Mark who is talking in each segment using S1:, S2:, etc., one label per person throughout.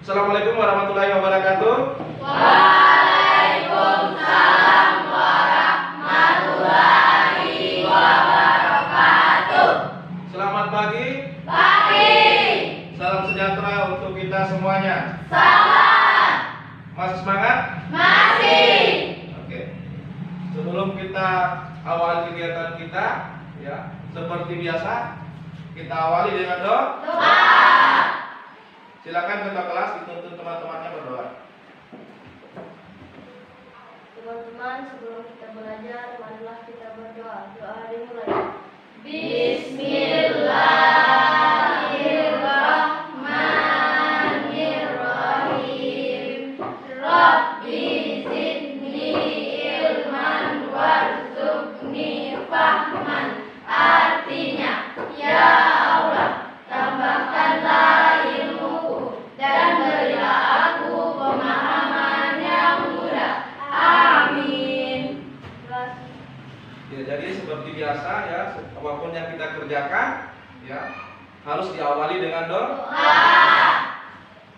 S1: Assalamualaikum warahmatullahi wabarakatuh.
S2: Waalaikumsalam warahmatullahi wabarakatuh.
S1: Selamat pagi.
S2: Pagi.
S1: Salam sejahtera untuk kita semuanya.
S2: Salam.
S1: Masih semangat?
S2: Masih.
S1: Oke. Sebelum kita awali kegiatan kita, ya, seperti biasa, kita awali dengan doa. Silakan ketua kelas dituntun teman-temannya berdoa.
S3: Teman-teman, sebelum kita belajar, marilah kita berdoa. Doa dimulai.
S2: Bismillahirrahmanirrahim. Rabbi zidni ilman warzuqni fahman. Artinya, ya Allah, tambahkanlah ilmuku dan berilah aku pemahaman yang mudah. Amin.
S1: Ya, jadi seperti biasa ya, apapun yang kita kerjakan, ya, harus diawali dengan doa.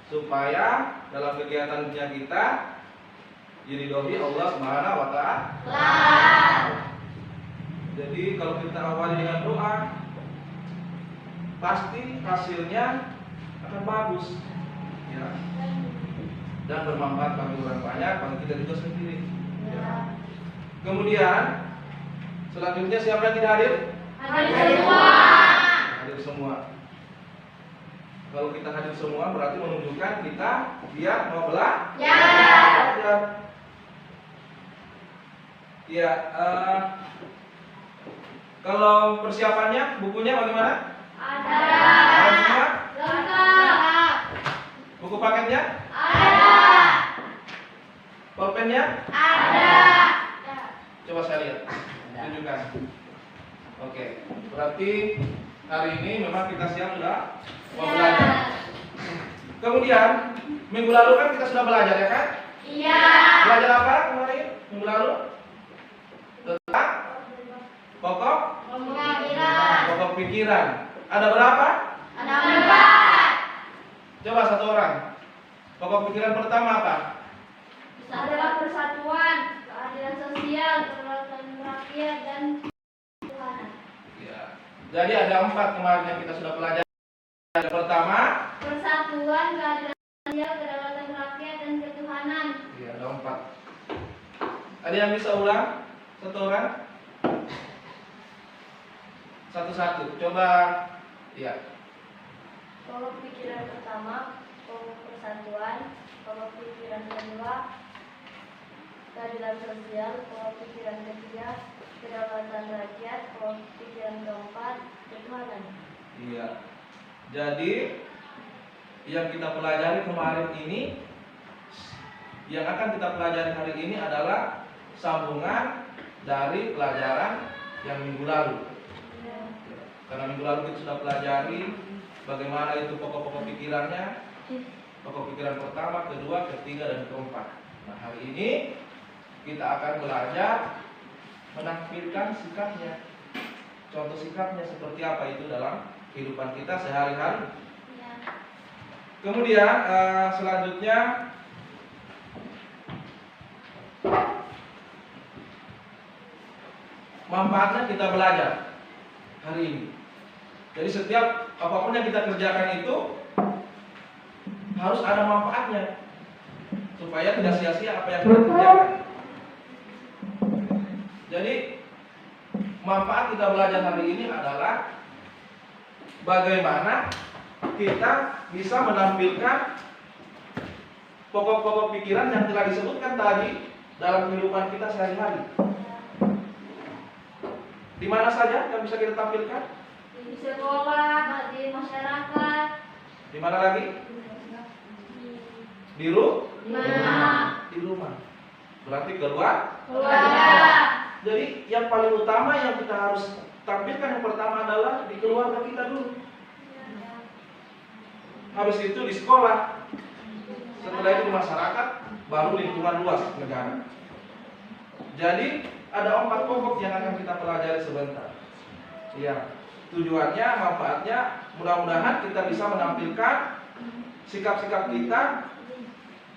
S1: Supaya dalam kegiatan kita diridhoi Allah Subhanahu wa Ta'ala. Jadi kalau kita awali dengan doa, pasti hasilnya akan bagus, ya, dan bermanfaat bagi orang banyak, bagi kita juga sendiri. Ya. Kemudian selanjutnya siapa yang tidak hadir?
S2: Hadir semua.
S1: Hadir semua. Kalau kita hadir semua berarti menunjukkan kita giat mau belajar. Ya, kalau persiapannya, bukunya bagaimana?
S2: Ada.
S1: Ada semua?
S2: Lengkap.
S1: Buku paketnya?
S2: Ada.
S1: Pulpennya?
S2: Ada.
S1: Coba saya lihat. Tunjukkan. Oke, berarti hari ini memang kita siap sudah mau belajar. Kemudian minggu lalu kan kita sudah belajar, ya kan?
S2: Iya.
S1: Belajar apa kemarin? Minggu lalu? Tentang pokok pikiran. Ada berapa?
S2: Ada 4.
S1: Coba satu orang. Pokok pikiran pertama apa?
S3: Adalah persatuan, keadilan sosial, kedaulatan rakyat, dan ketuhanan.
S1: Ya. Jadi ada 4 kemarin yang kita sudah pelajari. Yang pertama,
S3: Persatuan, keadilan sosial, kedaulatan rakyat, dan ketuhanan.
S1: ya, ada 4. Ada yang bisa ulang? Satu orang? Satu-satu. Coba, ya.
S3: Pokok pikiran pertama, pokok persatuan. Pokok pikiran kedua, keadilan sosial. Pokok pikiran ketiga, kedaulatan rakyat. Pokok pikiran keempat, ketuhanan.
S1: Iya. Jadi yang kita pelajari kemarin ini, yang akan kita pelajari hari ini adalah sambungan dari pelajaran yang minggu lalu. Karena minggu lalu kita sudah pelajari bagaimana itu pokok-pokok pikirannya, pokok pikiran pertama, kedua, ketiga, dan keempat. Nah, hari ini kita akan belajar menampilkan sikapnya. Contoh sikapnya seperti apa itu dalam kehidupan kita sehari-hari. Kemudian selanjutnya manfaatnya kita belajar hari ini. Jadi setiap apapun yang kita kerjakan itu harus ada manfaatnya supaya tidak sia-sia apa yang kita kerjakan. Jadi manfaat kita belajar hari ini adalah bagaimana kita bisa menampilkan pokok-pokok pikiran yang telah disebutkan tadi dalam kehidupan kita sehari-hari. Di mana saja yang bisa kita tampilkan?
S3: Di sekolah, di masyarakat.
S1: Di mana lagi? Di rumah. Berarti keluar. Jadi yang paling utama yang kita harus tampilkan yang pertama adalah di keluarga kita dulu. Habis itu di sekolah. Setelah itu di masyarakat, baru lingkungan luas negara. Jadi ada 4 pokok yang akan kita pelajari sebentar. Ya, tujuannya, manfaatnya, mudah-mudahan kita bisa menampilkan sikap-sikap kita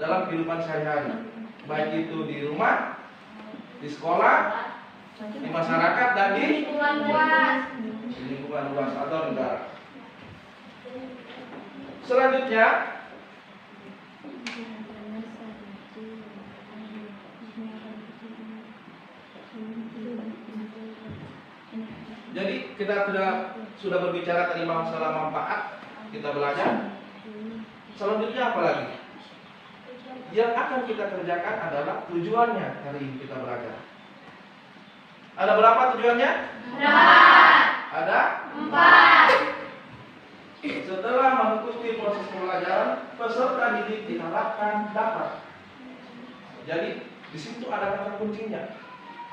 S1: dalam kehidupan sehari-hari, baik itu di rumah, di sekolah, di masyarakat, dan di lingkungan luas atau negara. Selanjutnya, jadi kita sudah berbicara tadi masalah manfaat, kita belajar. Selanjutnya apa lagi? Yang akan kita kerjakan adalah tujuannya hari ini kita belajar. Ada berapa tujuannya? Ada
S2: 4.
S1: Setelah mengikuti proses pembelajaran, peserta didik diharapkan dapat. Jadi di situ ada kata kuncinya.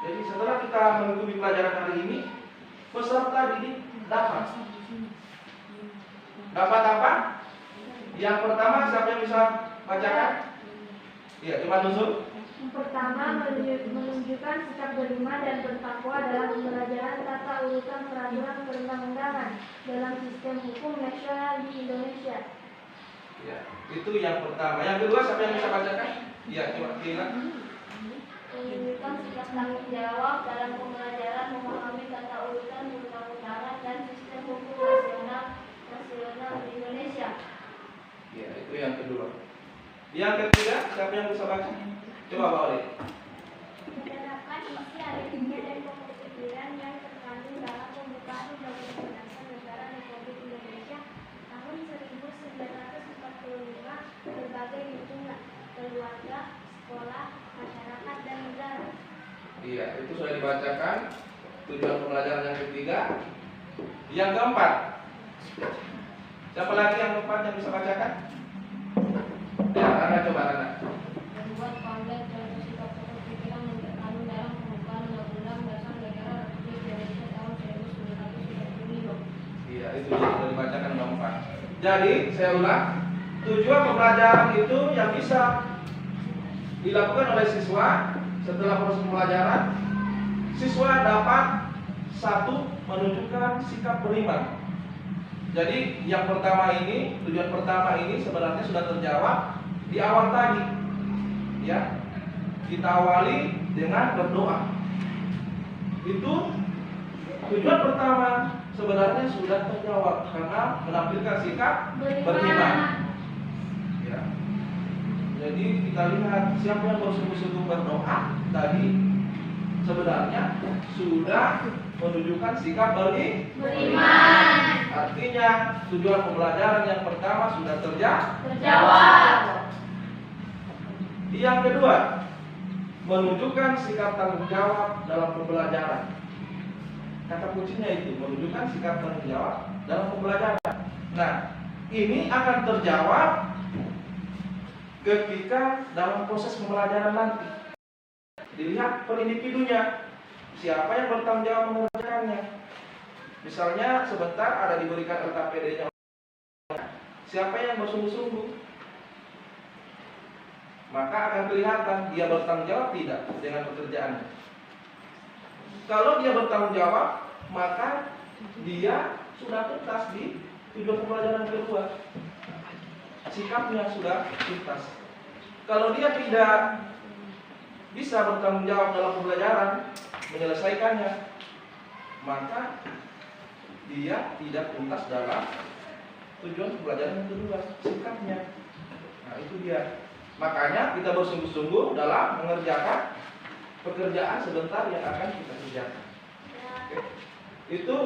S1: Jadi setelah kita mengikuti pelajaran hari ini, peserta didik dapat. Dapat apa? Yang pertama, siapa yang bisa bacakan? Iya, coba tuntut.
S3: Yang pertama, menunjukkan sikap beriman dan bertakwa dalam pembelajaran tata urutan peraturan perundang-undangan dalam sistem hukum nasional di Indonesia.
S1: Ya, itu yang pertama. Yang kedua, siapa yang bisa bacakan? Iya, coba ingat.
S3: Menunjukkan sikap tanggung jawab dalam pembelajaran memahami tata urutan perundang-undangan dan sistem hukum nasional di Indonesia.
S1: Ya, itu yang kedua. Yang ketiga, siapa yang bisa baca? Coba Pak Oli.
S3: Menerapkan isi alinia dan pokok pikiran yang terkandung dalam pembukaan Undang-Undang Dasar Negara Republik Indonesia tahun 1945 berbagai lingkungan, keluarga, sekolah, masyarakat, dan negara.
S1: Iya, itu sudah dibacakan. Tujuan pembelajaran yang ketiga. Yang keempat, siapa lagi yang keempat yang bisa bacakan? Ya, Rana coba Rana.
S3: Membuat pamflet contoh sikap pokok pikiran yang terkandung dalam pembukaan Undang-Undang Dasar Negara Republik Indonesia tahun 1945.
S1: Iya, itu sudah dibacakan keempat. Jadi, saya ulang. Tujuan pembelajaran itu yang bisa dilakukan oleh siswa setelah proses pembelajaran. Siswa dapat satu, menunjukkan sikap beriman. Jadi yang pertama ini, tujuan pertama ini sebenarnya sudah terjawab di awal tadi. Ya. Kita awali dengan berdoa. Itu tujuan pertama sebenarnya sudah terjawab karena menampilkan sikap beriman. Ya. Jadi kita lihat siapa yang bersungguh-sungguh berdoa tadi sebenarnya sudah menunjukkan sikap beriman. Artinya tujuan pembelajaran yang pertama sudah terjawab. Yang kedua, menunjukkan sikap tanggung jawab dalam pembelajaran. Kata kuncinya itu, menunjukkan sikap tanggung jawab dalam pembelajaran. Nah, ini akan terjawab ketika dalam proses pembelajaran nanti. Dilihat per individunya, siapa yang bertanggung jawab mengerjakannya. Misalnya sebentar ada diberikan LKPD-nya, siapa yang bersungguh-sungguh, maka akan kelihatan dia bertanggung jawab tidak dengan pekerjaannya. Kalau dia bertanggung jawab, maka dia sudah tuntas di tujuan pembelajaran kedua. Sikapnya sudah tuntas. Kalau dia tidak bisa bertanggung jawab dalam pembelajaran, menyelesaikannya, maka dia tidak tuntas dalam tujuan pembelajaran yang kedua, sikapnya. Nah, itu dia. Makanya kita bersungguh-sungguh dalam mengerjakan pekerjaan sebentar yang akan kita kerjakan. Oke. Itu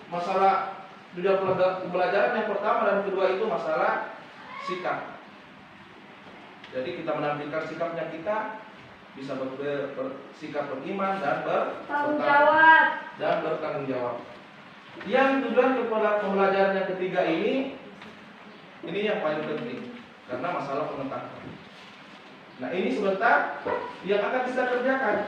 S1: masalah tujuan pembelajaran yang pertama dan kedua itu masalah sikap. Jadi kita menampilkan sikapnya kita bisa bersikap beriman dan bertanggung jawab. Yang tujuan pembelajaran yang ketiga ini yang paling penting karena masalah pengetahuan. Nah, ini sebentar yang akan kita kerjakan.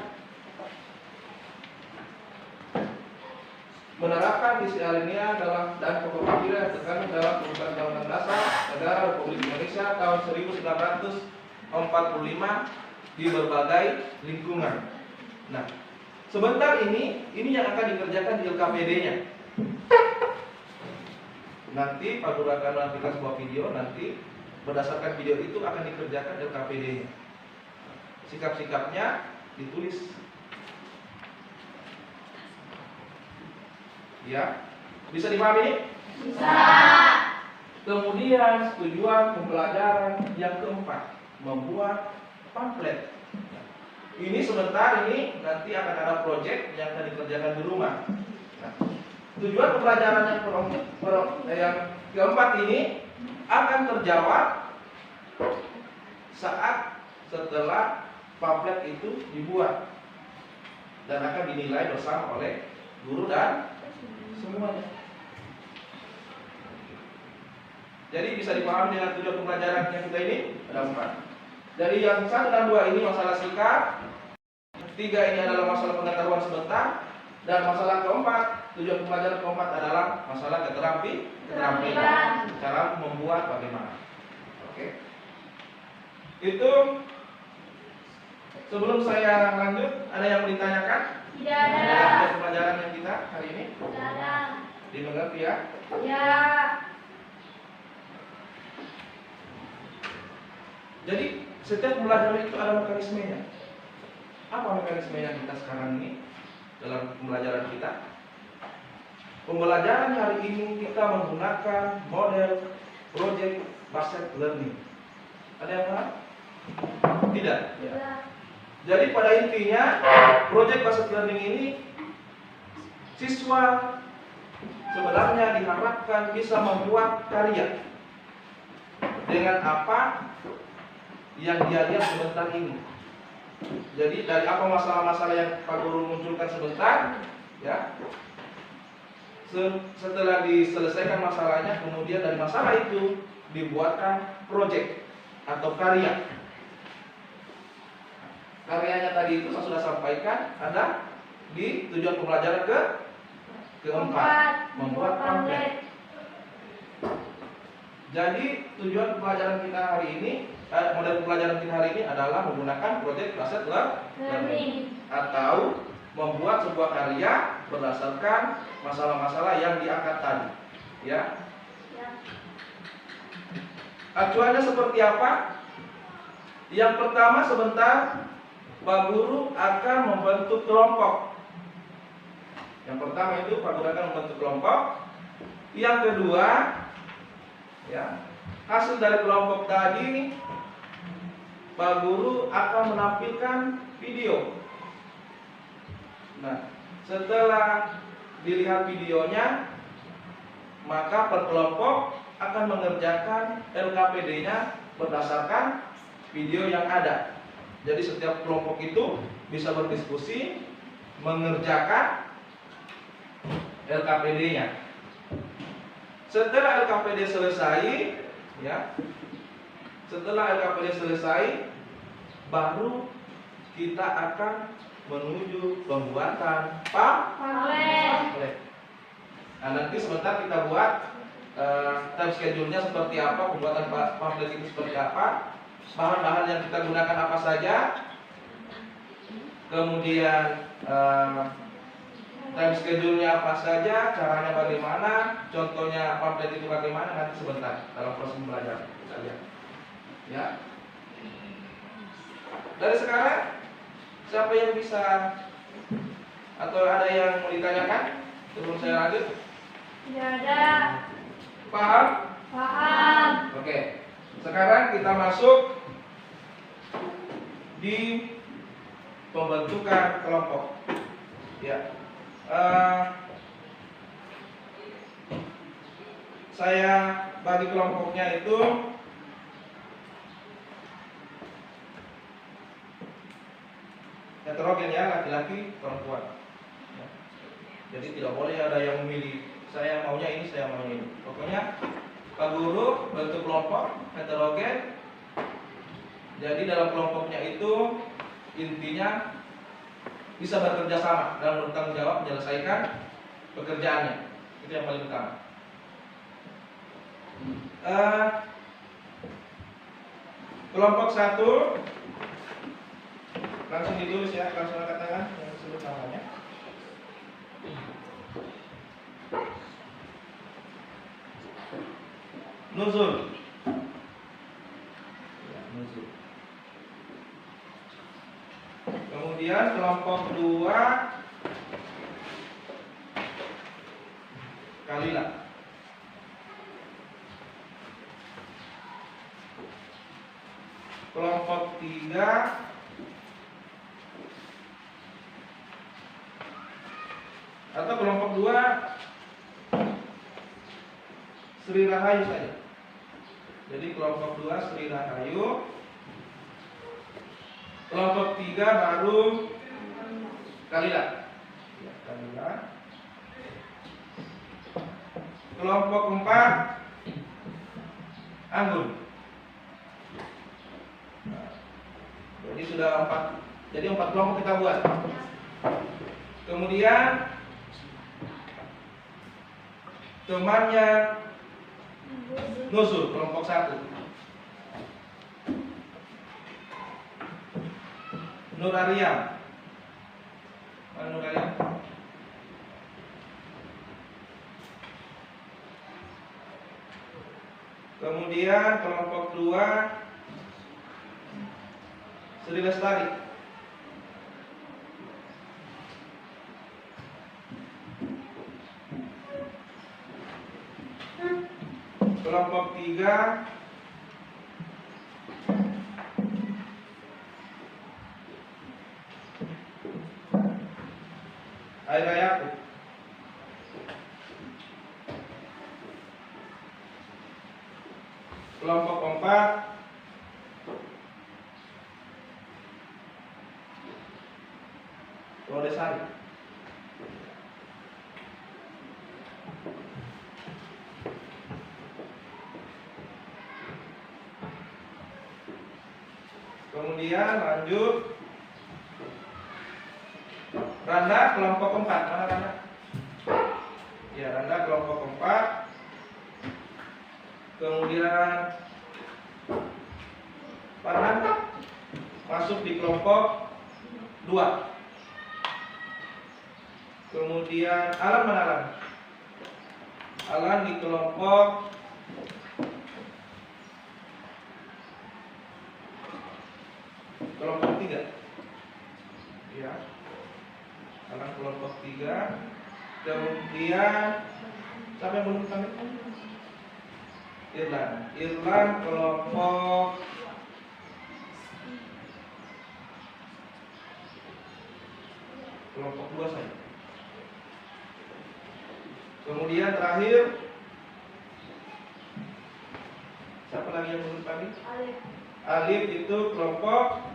S1: Menerapkan isi alinea dan pokok pikiran yang terkandung dalam pembukaan Undang-Undang Dasar Negara Republik Indonesia tahun 1945 di berbagai lingkungan. Nah, sebentar ini yang akan dikerjakan di LKPD-nya. Nanti Pak Guru akan menampilkan sebuah video nanti berdasarkan video itu akan dikerjakan LKPD-nya. Sikap-sikapnya ditulis. Ya, bisa dipahami?
S2: Bisa.
S1: Kemudian tujuan pembelajaran yang keempat, membuat pamflet. Ini sebentar ini nanti akan ada proyek yang akan dikerjakan di rumah. Nah, tujuan pembelajaran yang keempat ini akan terjawab saat setelah pamflet itu dibuat dan akan dinilai bersama oleh guru dan semuanya. Jadi bisa dipahami dengan tujuan pembelajaran yang kita ini ada 4. Jadi yang 1 dan 2 ini masalah sikap, 3 ini adalah masalah pengetahuan sebentar, dan masalah keempat, tujuan pembelajaran keempat adalah masalah keterampilan, cara membuat bagaimana. Oke. Itu sebelum saya lanjut, ada yang mau ditanyakan?
S3: Tidak ada.
S1: Tujuan pembelajaran yang kita hari ini
S3: Tidak ada.
S1: dimengerti ya?
S3: Ya.
S1: Jadi setiap pembelajaran itu ada mekanismenya. Apa mekanismenya kita sekarang ini dalam pembelajaran kita? Pembelajaran hari ini kita menggunakan model project based learning. Ada yang paham? Tidak. Ya.
S3: Tidak.
S1: Jadi pada intinya project based learning ini siswa sebenarnya diharapkan bisa membuat karya dengan apa yang dia lihat sebentar ini. Jadi dari apa masalah-masalah yang Pak Guru munculkan sebentar, ya. Setelah diselesaikan masalahnya, kemudian dari masalah itu dibuatkan proyek atau karya. Karyanya tadi itu saya sudah sampaikan ada di tujuan pembelajaran keempat, membuat pamflet. Jadi tujuan pembelajaran kita hari ini, model pembelajaran kita hari ini adalah menggunakan project based learning atau membuat sebuah karya berdasarkan masalah-masalah yang diangkat tadi. Ya. Acuannya seperti apa? Yang pertama sebentar Pak Guru akan membentuk kelompok. Yang pertama itu Pak Guru akan membentuk kelompok. Yang kedua, ya, hasil dari kelompok tadi Pak Guru akan menampilkan video. Nah, setelah dilihat videonya, maka per kelompok akan mengerjakan LKPD-nya berdasarkan video yang ada. Jadi setiap kelompok itu bisa berdiskusi mengerjakan LKPD-nya. Setelah LKPD selesai, ya, setelah LKPD selesai, baru kita akan menuju pembuatan pamflet. Nah, nanti sebentar kita buat time schedule-nya seperti apa, pembuatan pamflet itu seperti apa, bahan-bahan yang kita gunakan apa saja, kemudian time schedule-nya apa saja, caranya bagaimana, contohnya pamflet itu bagaimana, nanti sebentar dalam proses pembelajaran kita lihat. Ya. Dari sekarang siapa yang bisa atau ada yang mau ditanyakan sebelum saya lanjut?
S3: Tidak ada.
S1: Paham?
S3: Paham.
S1: Oke. Sekarang kita masuk di pembentukan kelompok. Ya. Saya bagi kelompoknya itu heterogen, ya, laki-laki perempuan, ya. Jadi tidak boleh ada yang memilih saya maunya ini, saya maunya ini. Pokoknya Pak Guru bentuk kelompok heterogen. Jadi dalam kelompoknya itu intinya bisa bekerja sama dalam bertanggung jawab menyelesaikan pekerjaannya. Itu yang paling utama. Kelompok 1 langsung ditulis, ya, langsung angkat tangan yang disebut namanya. Nuzul. nuzul. Kemudian kelompok 2 Qalilah. Kelompok 3 atau kelompok 2 Sri Rahayu saja. Jadi kelompok 2 Sri Rahayu. Kelompok 3 baru Qalilah. Ya, Qalilah. Kelompok 4 Anggun. Nah, jadi sudah 4. Jadi 4 kelompok kita buat. Kemudian temannya nuzul kelompok 1. Nur Aryam. Mana Nur Aryam? Kemudian kelompok 2 Sri Lestari. Kelompok 3 Aira Yakub. Kelompok 4 Lodesari. Kemudian lanjut Randa kelompok 4. Mana Randa? Ya, Randa kelompok 4. Kemudian Farhan masuk di kelompok 2. Kemudian Alan mana Alan? Alan di kelompok 3. Ya. Alan kelompok 3. Kemudian siapa yang belum kami? Irlan kelompok 2 saja. Kemudian terakhir siapa lagi yang belum kami? Alif itu kelompok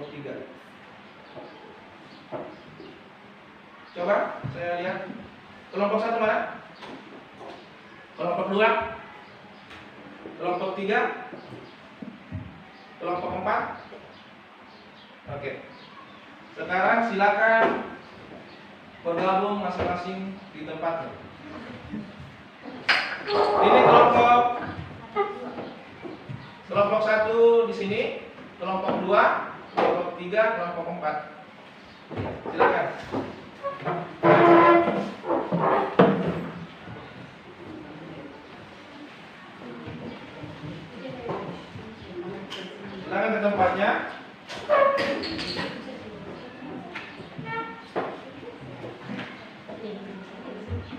S1: 3. Coba saya lihat. Kelompok 1 mana? Kelompok 2. Kelompok 3. Kelompok 4. Oke. Sekarang silakan bergabung masing-masing di tempatnya. Ini kelompok 1 di sini, kelompok 2, kelompok 3, kelompok 4. Silakan. Silakan ke tempatnya.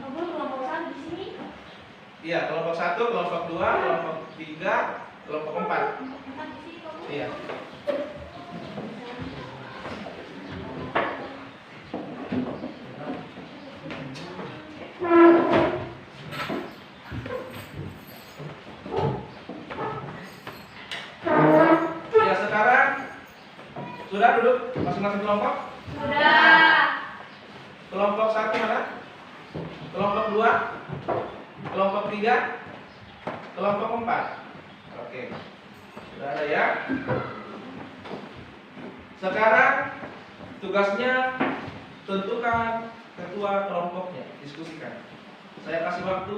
S3: Kelompok 1 di sini.
S1: Iya, kelompok 1, kelompok 2, kelompok 3, kelompok 4. Iya. Ya, sekarang sudah duduk masing-masing kelompok?
S3: Sudah.
S1: Kelompok 1 mana? Kelompok 2, kelompok 3, kelompok 4. Oke. Sudah ada ya? Sekarang tugasnya tentukan ketua kelompoknya, diskusikan. Saya kasih waktu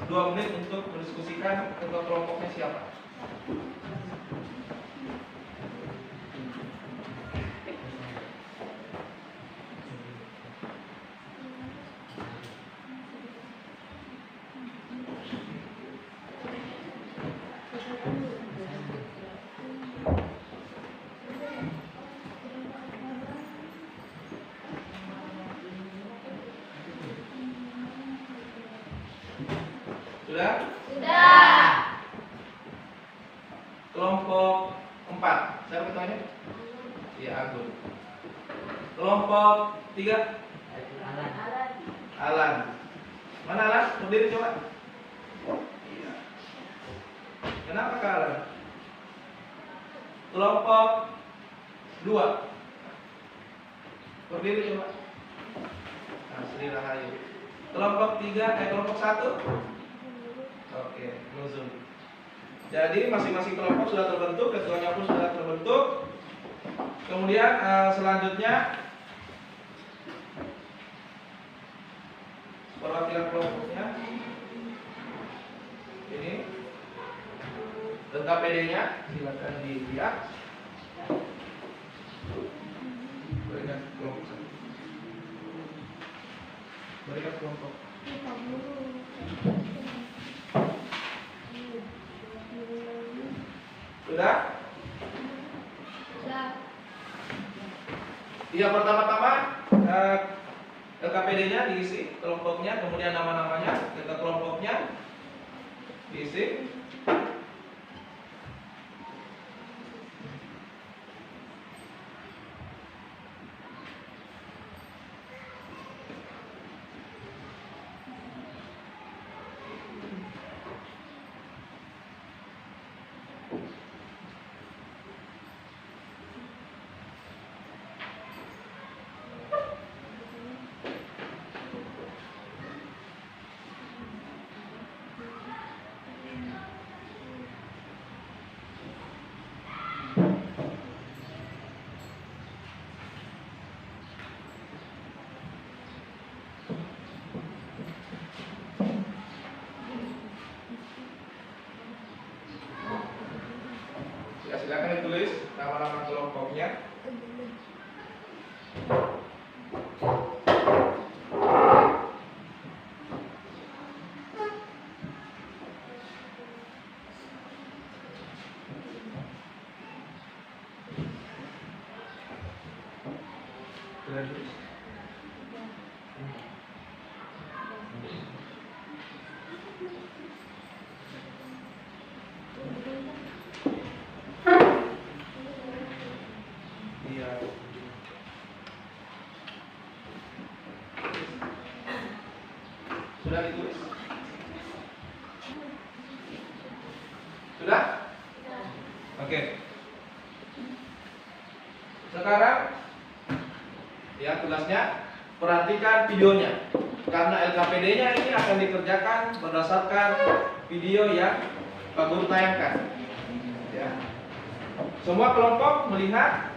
S1: 2 menit untuk mendiskusikan ketua kelompoknya siapa. Sudah?
S2: Sudah.
S1: Kelompok 4. Siapa ketuanya? Iya, Agun. Kelompok 3. Alan. Mana Alan? Berdiri coba. Iya. Kenapa Kak Alan? Kelompok 2. Berdiri coba. Nah, Sri Rahayu. Kelompok 3, kelompok 1. Oke, nuzul. Jadi masing-masing kelompok sudah terbentuk, ketuanya pun sudah terbentuk. Kemudian selanjutnya perwakilan kelompoknya ini LKPD-nya silakan dilihat. Berikan kelompok satu. Berikan kelompok. Sudah?
S3: Sudah.
S1: Iya, pertama-tama LKPD-nya diisi, kelompoknya, kemudian nama-namanya, data kelompoknya diisi. Ya, silakan ditulis nama-nama kelompoknya. Sudah ditulis. Iya. Sudah ditulis? Sudah? Oke. Sekarang ya tugasnya perhatikan videonya. Karena LKPD-nya ini akan dikerjakan berdasarkan video yang Pak Guru tayangkan. Ya. Semua kelompok melihat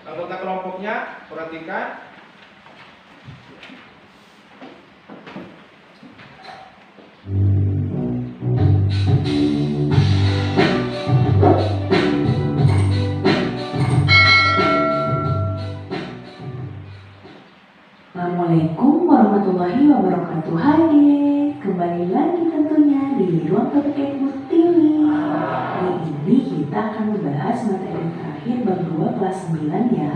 S1: anggota kelompoknya, perhatikan.
S4: Assalamualaikum warahmatullahi wabarakatuh. Hai, kembali lagi tentunya di ruang topik Edbook TV. Hari ini kita akan membahas materi terakhir bab 2 kelas 9 ya.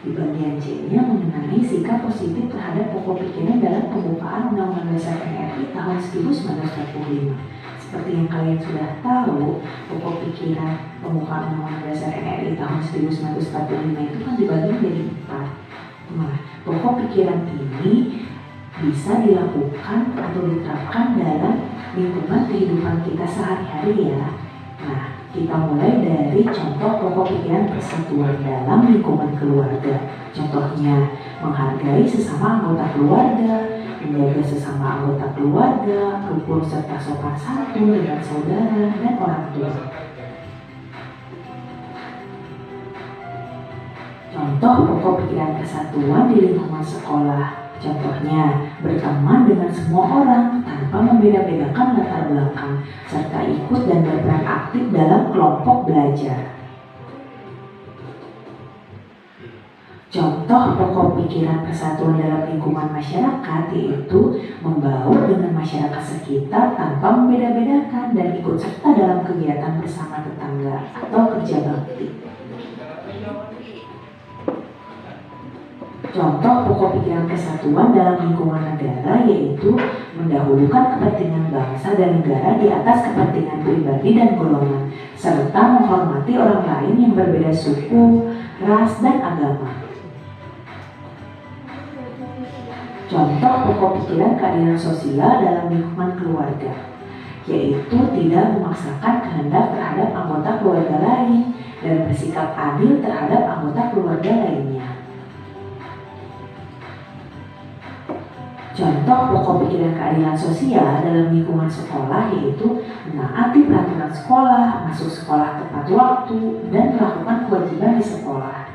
S4: Di bagian C-nya mengenai sikap positif terhadap pokok pikiran dalam pembukaan Undang-Undang Dasar RI tahun 1945. Seperti yang kalian sudah tahu, pokok pikiran pembukaan Undang-Undang Dasar RI tahun 1945 itu kan dibagi menjadi 4. Nah, pokok pikiran ini bisa dilakukan atau diterapkan dalam lingkungan kehidupan kita sehari-hari ya. Nah, kita mulai dari contoh pokok pikiran persatuan dalam lingkungan keluarga. Contohnya, menghargai sesama anggota keluarga, menjaga sesama anggota keluarga, rukun serta sopan santun dengan saudara dan orang tua. Contoh pokok pikiran kesatuan di lingkungan sekolah. Contohnya, berteman dengan semua orang tanpa membeda-bedakan latar belakang, serta ikut dan berperan aktif dalam kelompok belajar. Contoh pokok pikiran persatuan dalam lingkungan masyarakat yaitu membaur dengan masyarakat sekitar tanpa membeda-bedakan dan ikut serta dalam kegiatan bersama tetangga atau kerja bakti. Contoh pokok pikiran kesatuan dalam lingkungan negara yaitu mendahulukan kepentingan bangsa dan negara di atas kepentingan pribadi dan golongan, serta menghormati orang lain yang berbeda suku, ras, dan agama. Contoh pokok pikiran keadilan sosial dalam lingkungan keluarga, yaitu tidak memaksakan kehendak terhadap anggota keluarga lain dan bersikap adil terhadap anggota keluarga lainnya. Contoh pokok pikiran keadilan sosial dalam lingkungan sekolah yaitu menaati peraturan sekolah, masuk sekolah tepat waktu, dan melakukan kewajiban di sekolah.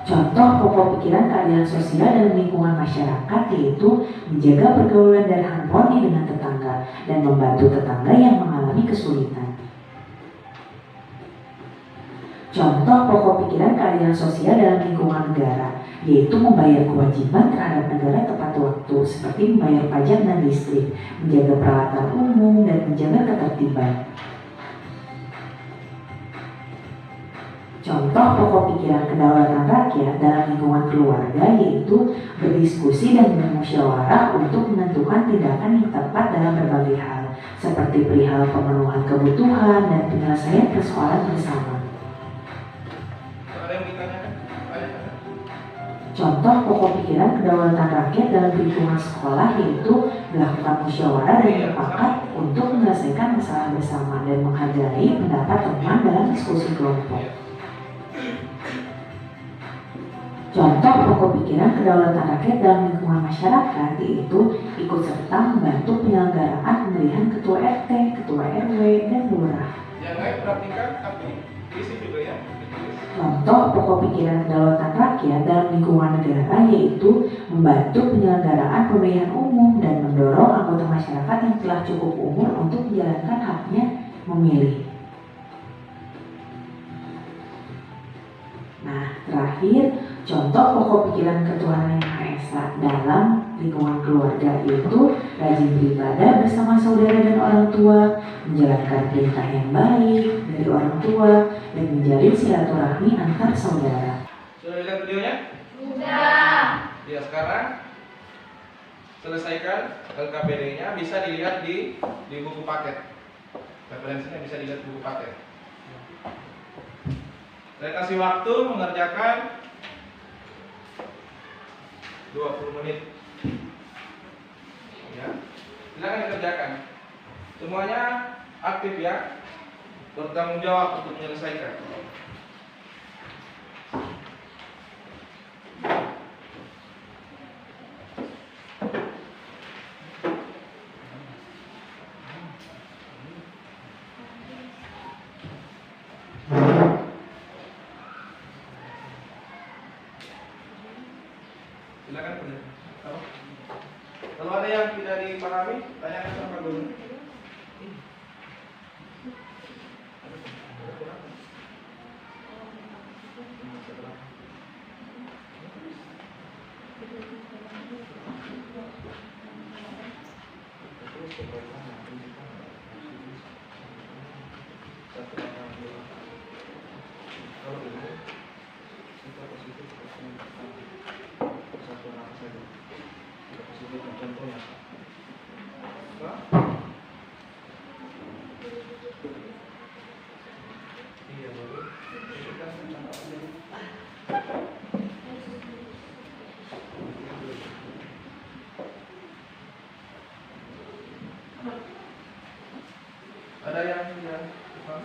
S4: Contoh pokok pikiran keadilan sosial dalam lingkungan masyarakat yaitu menjaga pergaulan dan harmoni dengan tetangga dan membantu tetangga yang mengalami kesulitan. Contoh pokok pikiran keadilan sosial dalam lingkungan negara yaitu membayar kewajiban terhadap negara tepat waktu seperti membayar pajak dan listrik, menjaga peralatan umum, dan menjaga ketertiban. Contoh pokok pikiran kedaulatan rakyat dalam lingkungan keluarga yaitu berdiskusi dan bermusyawarah untuk menentukan tindakan yang tepat dalam berbagai hal, seperti perihal pemenuhan kebutuhan dan penyelesaian persoalan bersama.
S1: Ada yang ditanyakan?
S4: Contoh pokok pikiran kedaulatan rakyat dalam lingkungan sekolah yaitu melakukan musyawarah dan bersepakat untuk menyelesaikan masalah bersama dan menghargai pendapat teman dalam diskusi kelompok. Contoh pokok pikiran kedaulatan rakyat dalam lingkungan masyarakat yaitu ikut serta membantu penyelenggaraan pemilihan ketua RT, ketua RW, dan lurah.
S1: Yang lain perhatikan tapi diisi juga ya.
S4: Contoh pokok pikiran kedaulatan rakyat dalam lingkungan negara yaitu membantu penyelenggaraan pemilihan umum dan mendorong anggota masyarakat yang telah cukup umur untuk menjalankan haknya memilih. Nah, terakhir, contoh pokok pikiran ketuhanan yang Maha Esa dalam lingkungan keluarga yaitu rajin beribadah bersama saudara dan orang tua, menjalankan perintah yang baik dari orang tua, dan menjalin silaturahmi antar saudara.
S1: Sudah lihat videonya?
S2: Sudah.
S1: Ya, sekarang selesaikan LKPD-nya, bisa dilihat di buku paket. Referensinya bisa dilihat di buku paket. Saya kasih waktu mengerjakan 20 menit. Ya. Silakan dikerjakan. Semuanya aktif ya. Bertanggung jawab untuk menyelesaikan. Silakan kerjakan. Kalau ada yang tidak dipahami, tanyakan sama guru. Contohnya iya baru ada yang tidak paham?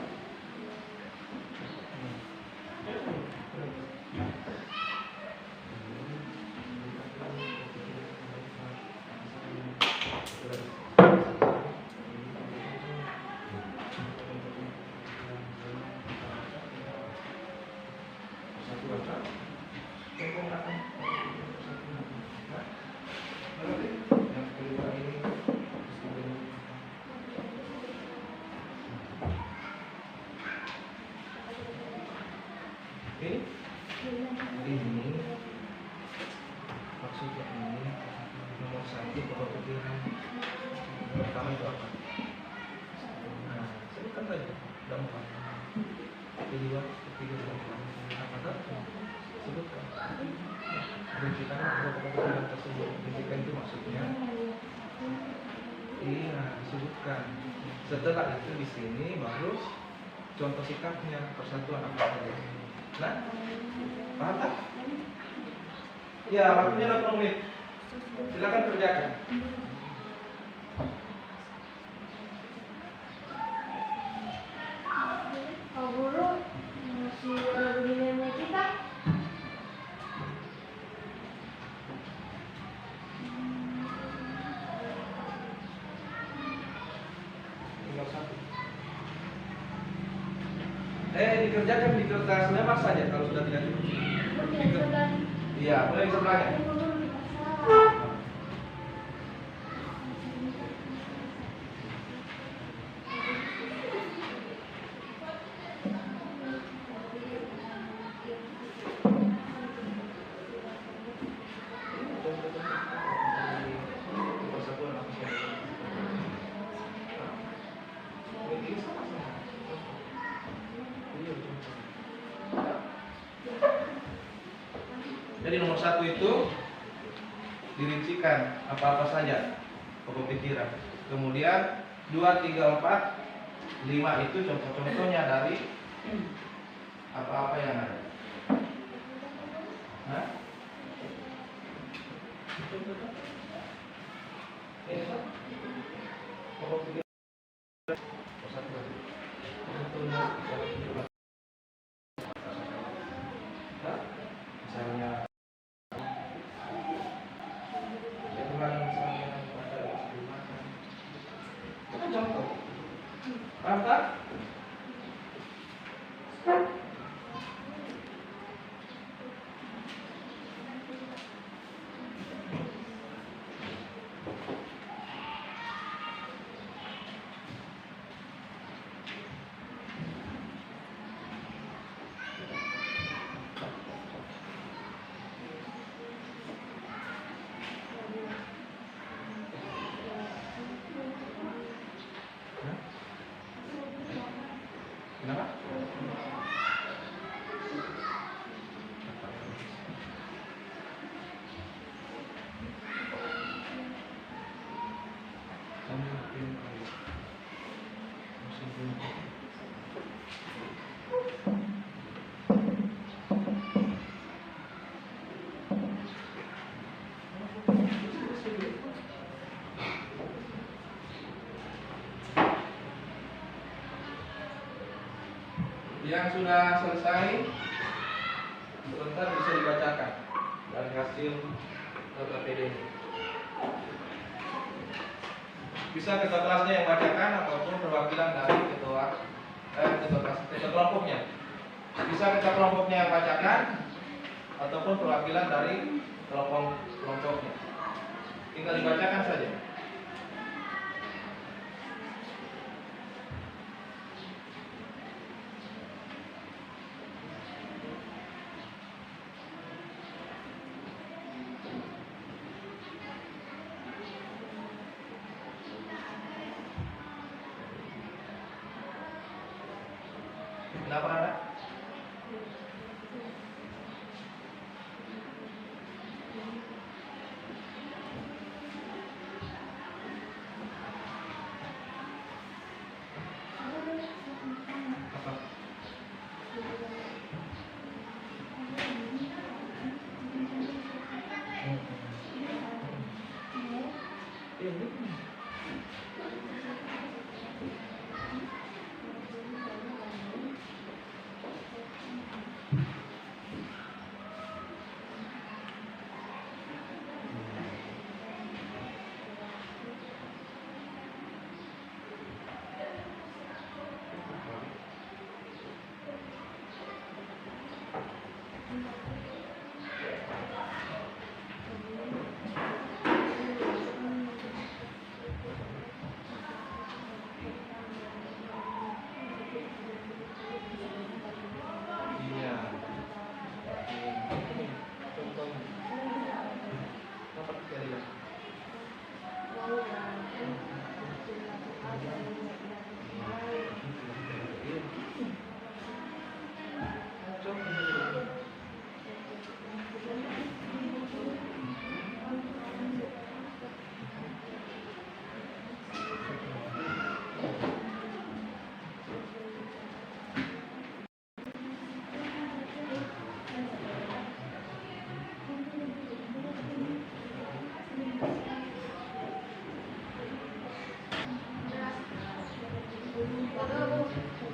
S1: Ini maksudnya ini nomor 1 pokok pikiran pertama itu apa? Nah, sebutkan saja. Udah mau. kedua, ketiga, apa tuh? Sebutkan. Rincikan beberapa kebetulan tersebut. Rincikan itu maksudnya. Iya, disebutkan. Setelah itu di sini baru contoh sikapnya, persatuan apa saja. Nah, paham tak? Ya, waktunya 60 menit. Silakan kerjakan.
S3: Pak Guru, masih ada nilainya kita?
S1: Tinggal satu. Dikerjakan di kertas lebar saja kalau sudah tidak cukup. Iya, boleh di sebelahnya. Persatuan apa saja. Ini sama-sama. Iya, betul. Jadi nomor 1 itu dirincikan apa-apa saja pokok pikiran. Kemudian 2, 3, 4, 5 itu contoh-contohnya dari apa-apa yang ada. Hah? Ini Pak. Pokok pikiran. Contohnya Hah? Misalnya itu kan contoh. Paham tak? Hah? Kenapa? Yang sudah selesai sebentar bisa dibacakan dari hasil KPD ini. Bisa ketua kelasnya yang bacakan ataupun perwakilan dari ketua kelompoknya. Bisa ketua kelompoknya yang bacakan ataupun perwakilan dari kelompoknya. Tinggal dibacakan saja. Kenapa Nanda?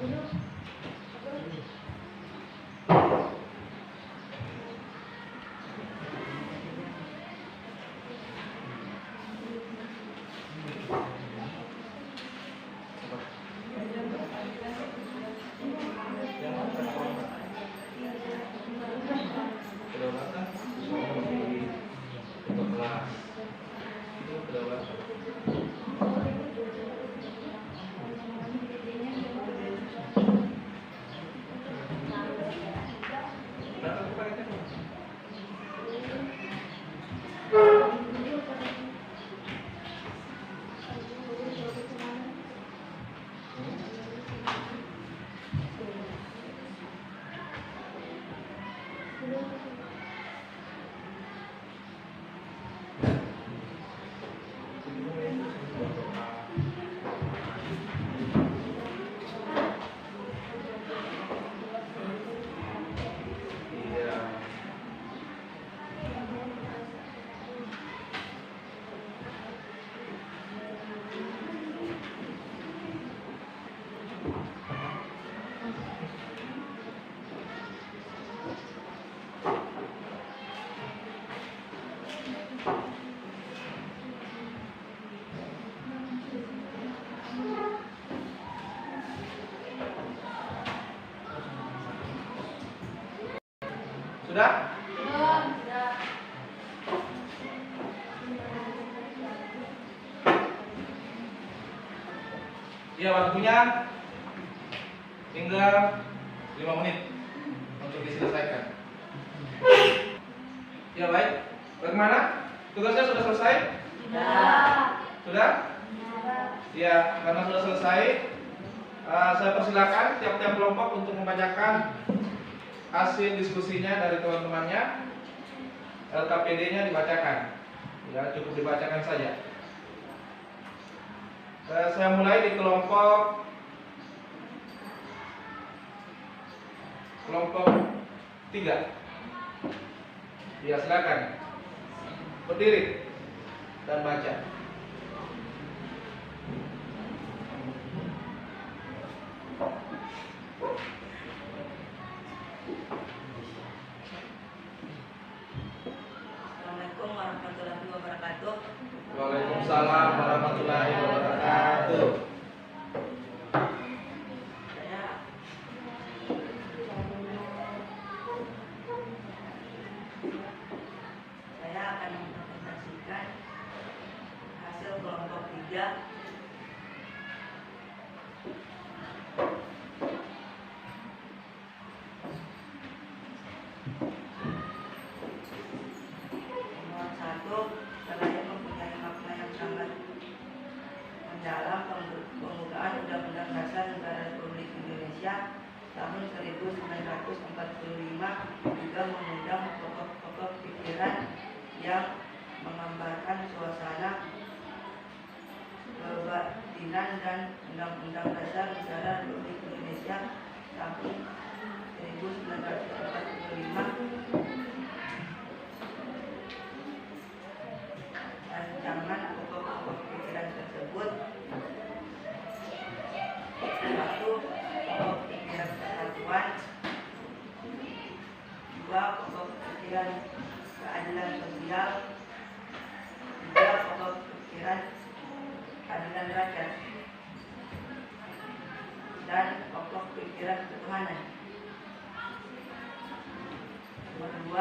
S1: Kedaulatan untuk kelas itu kedaulatan. Berapa paketnya? Iya. Sudah? Ya, waktunya tinggal 5 menit untuk diselesaikan. Ya, baik. Bagaimana? Tugasnya sudah selesai? Sudah? Ya, karena sudah selesai, saya persilakan tiap-tiap kelompok untuk membacakan hasil diskusinya dari teman-temannya. LKPD-nya dibacakan. Ya, cukup dibacakan saja. Saya mulai di kelompok 3. Ya, silakan. Berdiri dan baca.
S2: Assalamualaikum warahmatullahi wabarakatuh.
S1: Waalaikumsalam warahmatullahi wabarakatuh.
S2: Saya akan mempresentasikan hasil kelompok 3 nomor 1. Saya mempunyai makna yang sangat mendalam pembukaan Undang-Undang Dasar Negara Republik Indonesia tahun 1945 juga mengundang pokok-pokok pikiran yang menggambarkan suasana kebatinan dan Undang-Undang Dasar Negara Republik Indonesia tahun 1945. Rancangan pokok-pokok pikiran tersebut: 1. Pokok pikiran persatuan. 2. Pokok pikiran keadilan sosial. 3. Pokok pikiran keadilan rakyat. Dan pokok pikiran ketuhanan. Nomor 2.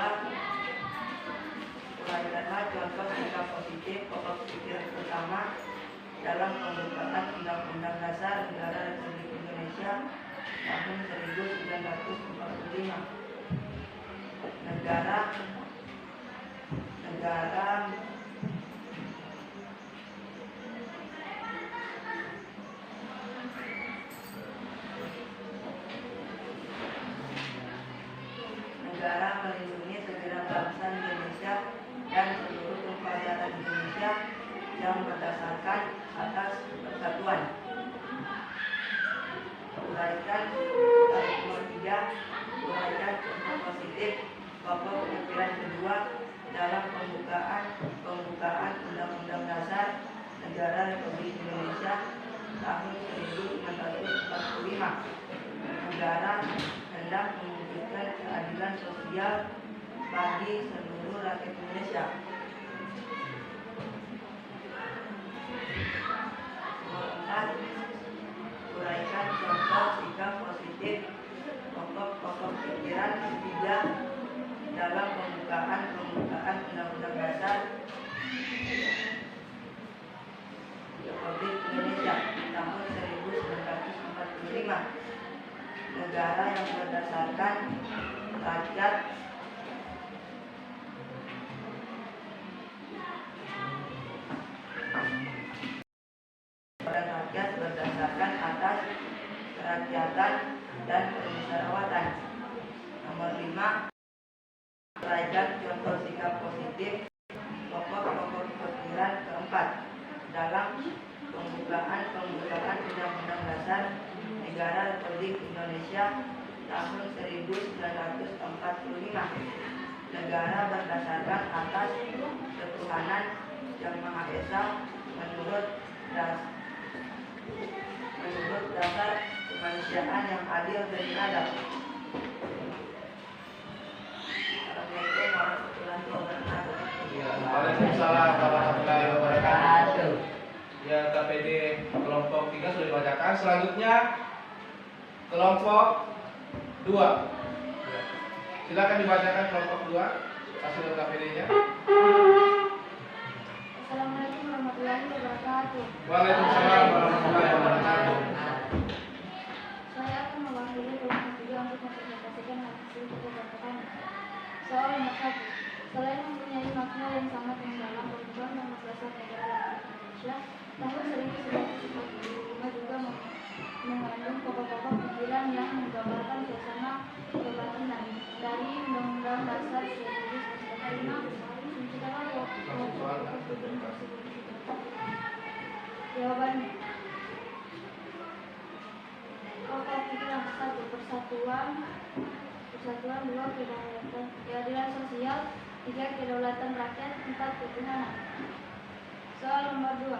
S2: Uraikanlah contoh sikap positif pokok pikiran pertama dalam pembukaan Undang-Undang Dasar Negara Republik Indonesia tahun 1945. Negara melindungi segenap bangsa Indonesia dan seluruh tumpah darah Indonesia yang berdasarkan atas persatuan. Uraikan nomor 3. Uraikan contoh positif pokok pikiran kedua dalam pembukaan Undang-Undang Dasar Negara Republik Indonesia tahun 1945. negara hendak mewujudkan keadilan sosial bagi seluruh rakyat Indonesia. Nomor 4, uraikan contoh sikap positif pokok-pokok pikiran ketiga dalam pembukaan Undang-Undang Dasar Republik Indonesia tahun 1945. Negara yang berdasarkan rakyat berdasarkan atas kerakyatan dan permusyawaratan. Nomor 5, uraikan contoh sikap positif pokok-pokok pikiran keempat dalam pembukaan Undang-Undang Dasar Negara Republik Indonesia tahun 1945. Negara berdasarkan atas ketuhanan Yang Maha Esa menurut dasar kemanusiaan yang adil dan beradab. Assalamualaikum warahmatullahi wabarakatuh.
S1: Waalaikumsalam warahmatullahi wabarakatuh. Ya, KPD kelompok 3 sudah dibacakan. Selanjutnya kelompok 2. Silakan dibacakan kelompok 2 hasil KPD-nya.
S3: Assalamualaikum warahmatullahi wabarakatuh.
S1: Waalaikumsalam warahmatullahi wabarakatuh.
S3: Saya akan mewakili kelompok 3 untuk mempresentasikan hasil kelompok. Soal nomor 1. Selain mempunyai makna yang sangat mendalam, pembukaan Undang-Undang Dasar Negara Republik Indonesia tahun 1945 juga mengandung pokok-pokok pikiran yang menggambarkan suasana kebatinan dari Undang-Undang Dasar 1945. Menceritakan pokok-pokok pikiran tersebut. Jawabannya, pokok pikiran 1. Persatuan, 2. Keadilan sosial, 3. Kedaulatan rakyat, 4. Ketuhanan. Soal nomor 2.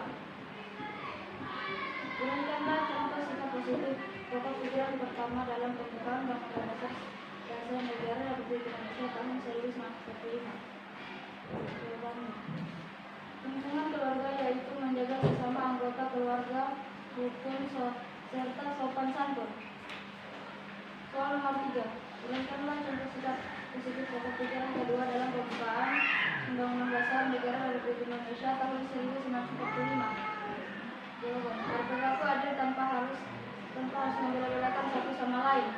S3: Uraikanlah contoh sikap positif pokok pikiran pertama dalam pembukaan Undang-Undang Dasar Negara Republik Indonesia tahun 1945. Jawabannya, lingkungan keluarga yaitu menjaga sesama anggota keluarga, rukun serta sopan santun. Soal nomor 3. Uraikanlah contoh sikap positif pokok pikiran kedua dalam pembukaan Undang-Undang Dasar Negara Republik Indonesia tahun 1945. Jawaban, berperilaku adil tanpa harus membela-belakan satu sama lain.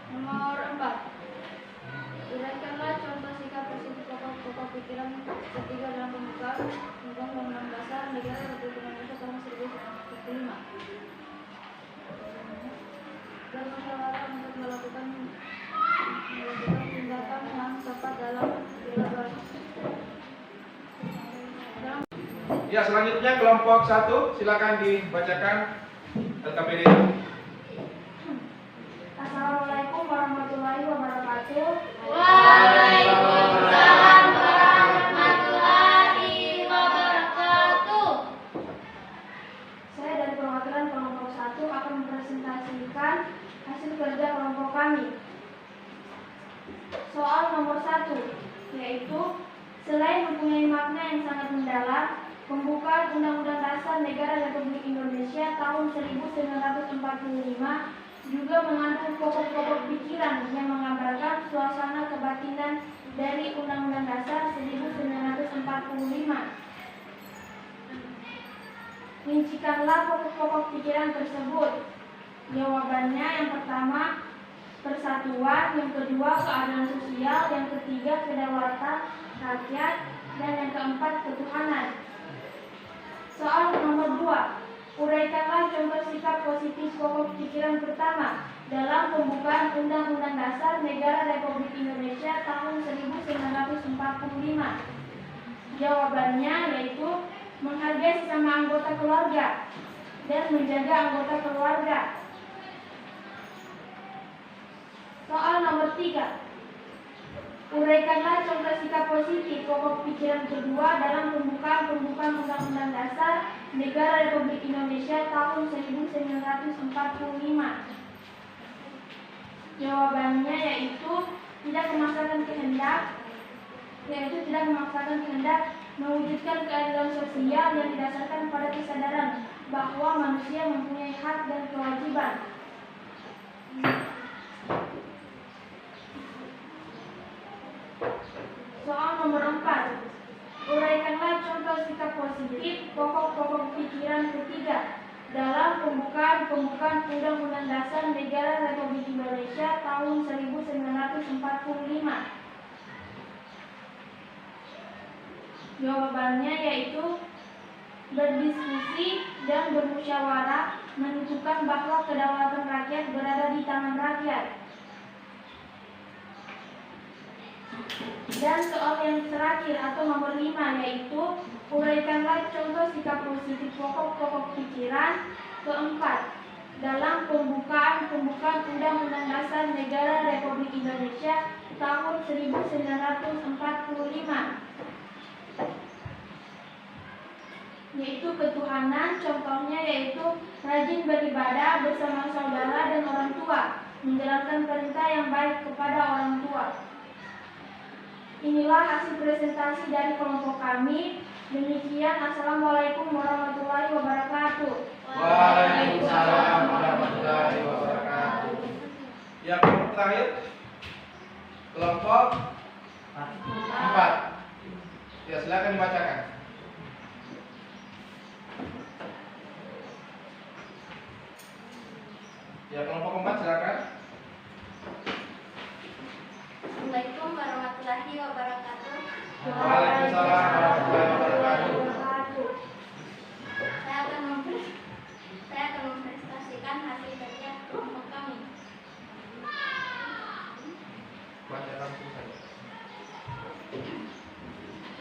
S3: Nomor 4. Uraikanlah contoh sikap positif pokok pikiran ketiga dalam pembukaan Undang-Undang Dasar Negara Republik Indonesia tahun 1945. Bermusyawarah untuk melakukan tindakan yang tepat dalam
S1: Ya, selanjutnya kelompok 1, silakan dibacakan LKPD.
S3: Assalamualaikum warahmatullahi wabarakatuh.
S5: Waalaikumsalam warahmatullahi wabarakatuh.
S3: Saya dari perwakilan kelompok 1 akan mempresentasikan hasil kerja kelompok kami. Soal nomor 1, yaitu selain mempunyai makna yang sangat mendalam, pembukaan Undang-Undang Dasar Negara Republik Indonesia tahun 1945 juga mengandung pokok-pokok pikiran yang menggambarkan suasana kebatinan dari Undang-Undang Dasar 1945. Rincikanlah pokok-pokok pikiran tersebut. Jawabannya, yang pertama persatuan, yang kedua keadilan sosial, yang ketiga kedaulatan rakyat, dan yang keempat ketuhanan. Soal nomor 2. Uraikanlah contoh sikap positif pokok pikiran pertama dalam pembukaan Undang-Undang Dasar Negara Republik Indonesia tahun 1945. Jawabannya yaitu menghargai sesama anggota keluarga dan menjaga anggota keluarga. Soal nomor 3. Uraikanlah contoh sikap positif pokok pikiran kedua dalam pembukaan Undang-Undang Dasar Negara Republik Indonesia tahun 1945. Jawabannya yaitu tidak memaksakan kehendak mewujudkan keadilan sosial yang didasarkan pada kesadaran bahwa manusia mempunyai hak dan kewajiban. Soal nomor 4. Uraikanlah contoh sikap positif pokok pikiran ketiga dalam pembukaan Undang-Undang Dasar Negara Republik Indonesia tahun 1945. Jawabannya yaitu berdiskusi dan bermusyawarah menunjukkan bahwa kedaulatan rakyat berada di tangan rakyat. Dan soal yang terakhir atau nomor 5 yaitu uraikanlah contoh sikap positif pokok pikiran keempat dalam pembukaan Undang-Undang Dasar Negara Republik Indonesia tahun 1945. Yaitu ketuhanan, contohnya yaitu rajin beribadah bersama saudara dan orang tua, menjalankan perintah yang baik kepada orang tua. Inilah hasil presentasi dari kelompok kami. Demikian, Assalamualaikum warahmatullahi wabarakatuh.
S1: Waalaikumsalam warahmatullahi wabarakatuh. Yang kelompok terakhir, kelompok 4. Ya, silakan dibacakan. Ya, kelompok 4 silakan.
S5: Assalamualaikum warahmatullahi wabarakatuh.
S1: Waalaikumsalam warahmatullahi wabarakatuh.
S5: Saya akan mempresentasikan hasil kerja kelompok kami.
S1: Baca langsung saja.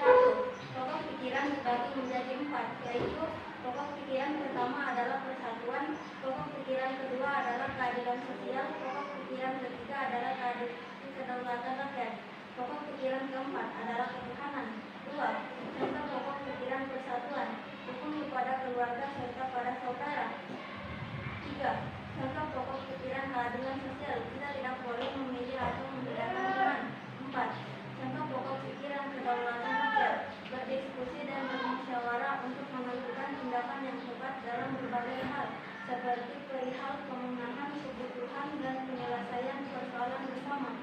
S5: 1. Pokok pikiran dibagi menjadi 4, yaitu pokok pikiran pertama adalah persatuan, pokok pikiran kedua adalah keadilan sosial, pokok pikiran ketiga adalah kedaulatan rakyat, pokok pikiran keempat adalah ketuhanan. 2. Contoh pokok pikiran persatuan, hukum kepada keluarga serta pada saudara. 3. Contoh pokok pikiran keadilan sosial, kita tidak boleh memilih atau membedakan teman. 4. Contoh pokok pikiran kedaulatan rakyat, berdiskusi dan bermusyawarah untuk menentukan tindakan yang tepat dalam berbagai hal, seperti perihal kemenangan kebutuhan dan penyelesaian persoalan bersama.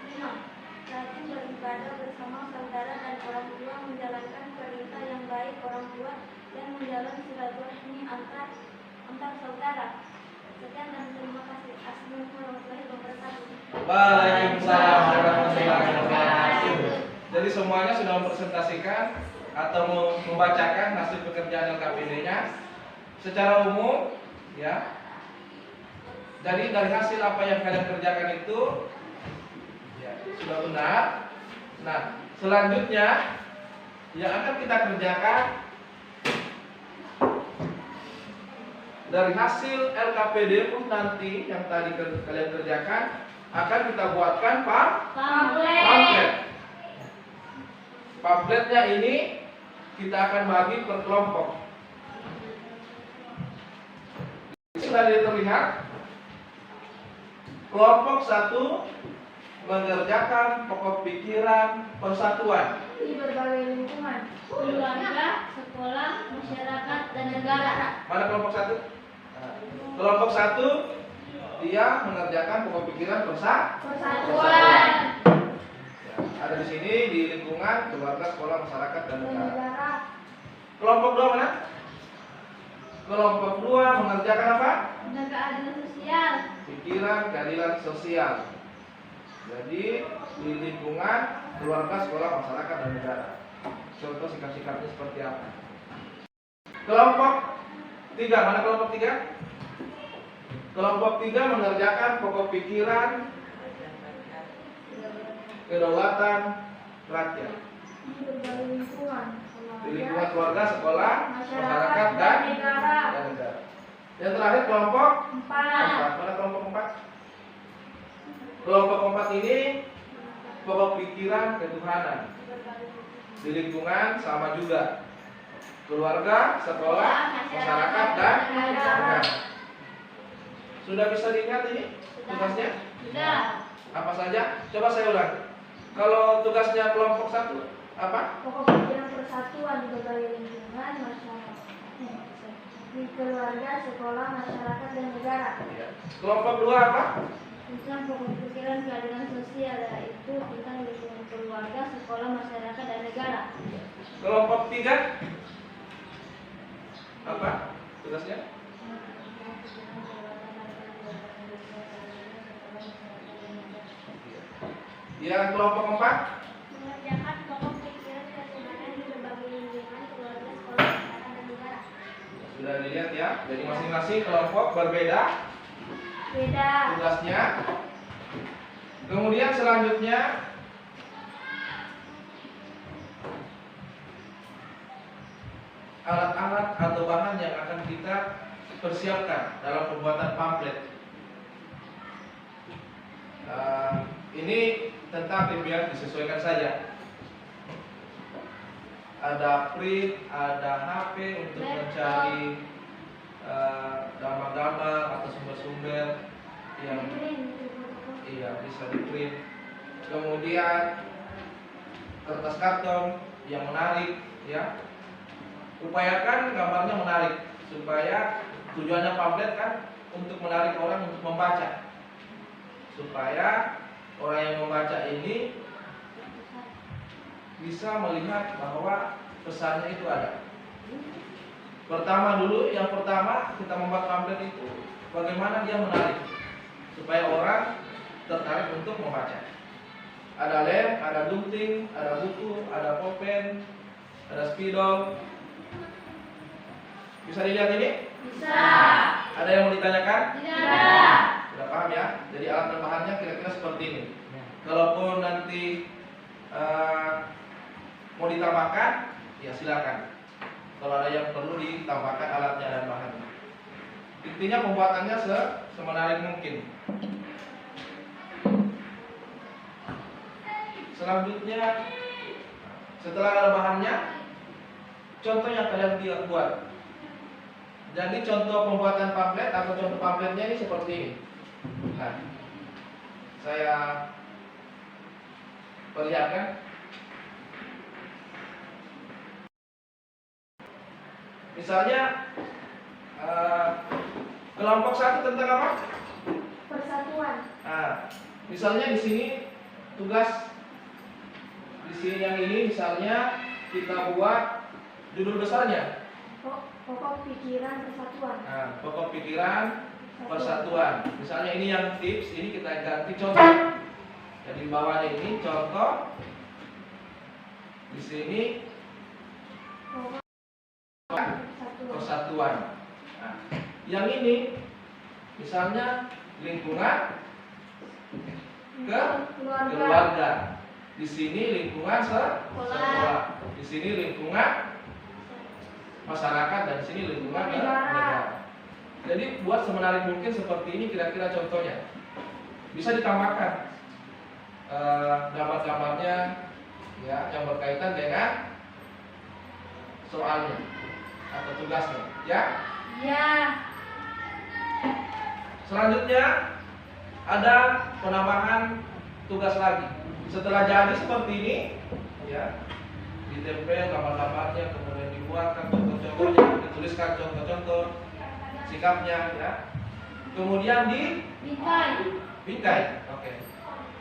S5: 5. Rajin beribadah bersama saudara dan orang tua, menjalankan perintah yang baik orang tua, dan menjalin silaturahmi antar saudara. Sekian dan terima kasih. Assalamualaikum warahmatullahi wabarakatuh.
S1: Waalaikumsalam warahmatullahi wabarakatuh. Jadi semuanya sudah mempresentasikan atau membacakan hasil pekerjaan LKPD-nya secara umum, ya. Jadi dari hasil apa yang kalian kerjakan itu, ya, sudah benar. Nah, selanjutnya yang akan kita kerjakan dari hasil LKPD pun nanti yang tadi kalian kerjakan akan kita buatkan pamflet. Pamfletnya ini kita akan bagi per kelompok. Sudah terlihat. Kelompok 1 mengerjakan pokok pikiran persatuan
S3: Di berbagai lingkungan,
S5: Keluarga, sekolah, masyarakat, dan negara.
S1: Mana kelompok 1? Kelompok 1 dia mengerjakan pokok pikiran
S3: persatuan,
S1: Ya, ada di sini di lingkungan, keluarga, sekolah, masyarakat, dan
S3: dan
S1: negara.
S3: negara.
S1: Kelompok 2 mana? Kelompok 2 mengerjakan apa?
S3: Dan keadilan sosial.
S1: Pikiran keadilan sosial. Jadi di lingkungan, keluarga, sekolah, masyarakat, dan negara. Contoh sikap-sikapnya seperti apa? Kelompok 3, mana kelompok 3? Kelompok 3 mengerjakan pokok pikiran kedaulatan rakyat.
S3: Di berbagai lingkungan,
S1: Di lingkungan keluarga, sekolah, masyarakat, dan
S3: negara.
S1: negara. Yang terakhir kelompok
S3: 4.
S1: 4. Mana kelompok 4? Kelompok 4 ini pokok pikiran ketuhanan. Di lingkungan sama juga. Keluarga, sekolah, masyarakat, dan negara. Sudah bisa diingat ini tugasnya?
S3: Sudah.
S1: Apa saja? Coba saya ulang. Kalau tugasnya kelompok 1 apa?
S3: Pokok pikiran persatuan di berbagai lingkungan masyarakat, di keluarga, sekolah, masyarakat, dan negara.
S1: Kelompok 2 apa?
S3: Tentang pokok pikiran keadilan sosial, yaitu tentang lingkungan keluarga, sekolah, masyarakat, dan negara.
S1: Kelompok 3 apa tugasnya? Yang kelompok 4
S5: Mengerjakan pokok pikiran ketuhanan di berbagai lingkungan keluarga, sekolah, masyarakat, dan negara.
S1: sudah dilihat ya. Jadi masing-masing kelompok berbeda
S3: Beda.
S1: tugasnya. Kemudian selanjutnya alat-alat atau bahan yang akan kita persiapkan dalam pembuatan pamflet. Ini tentang biar disesuaikan saja. Ada print, ada HP untuk mencari gambar-gambar atau sumber-sumber yang bisa di print. Kemudian kertas karton yang menarik, ya. Upayakan gambarnya menarik supaya tujuannya pamflet kan untuk menarik orang untuk membaca, supaya orang yang membaca ini bisa melihat bahwa pesannya itu ada. Yang pertama kita membuat pamflet itu bagaimana dia menarik supaya orang tertarik untuk membaca. Ada lem, ada gunting, ada buku, ada pulpen, ada spidol. Bisa dilihat ini?
S3: Bisa.
S1: Ada yang mau ditanyakan?
S3: Tidak.
S1: Sudah paham ya? Jadi alat dan bahannya kira-kira seperti ini. Kalaupun nanti mau ditambahkan, ya silakan. Kalau ada yang perlu ditambahkan alatnya dan bahannya. Intinya pembuatannya semenarik mungkin. Selanjutnya, setelah ada bahannya, contoh yang kalian buat. Jadi contoh pembuatan pamflet atau contoh pamfletnya ini seperti ini. Nah, saya perlihatkan. Misalnya kelompok 1 tentang apa?
S3: Persatuan.
S1: Nah, misalnya di sini tugas di sini yang ini misalnya kita buat judul besarnya.
S3: Pokok pikiran persatuan.
S1: Nah, pokok pikiran persatuan. Misalnya ini yang tips, ini kita ganti contoh. Jadi di bawahnya ini contoh. Di sini persatuan. Nah, yang ini misalnya lingkungan keluarga. Di sini lingkungan sekolah. Di sini lingkungan masyarakat, dan di sini lingkungan negara. Jadi buat semenarik mungkin seperti ini kira-kira contohnya. Bisa ditambahkan gambar-gambarnya ya yang berkaitan dengan soalnya atau tugasnya, ya.
S3: Ya.
S1: Selanjutnya ada penambahan tugas lagi. Setelah jadi seperti ini, ya, ditempel gambar-gambarnya, kemudian dibuatkan contoh-contohnya, dituliskan contoh-contoh sikapnya, ya. Kemudian bingkai. Oke.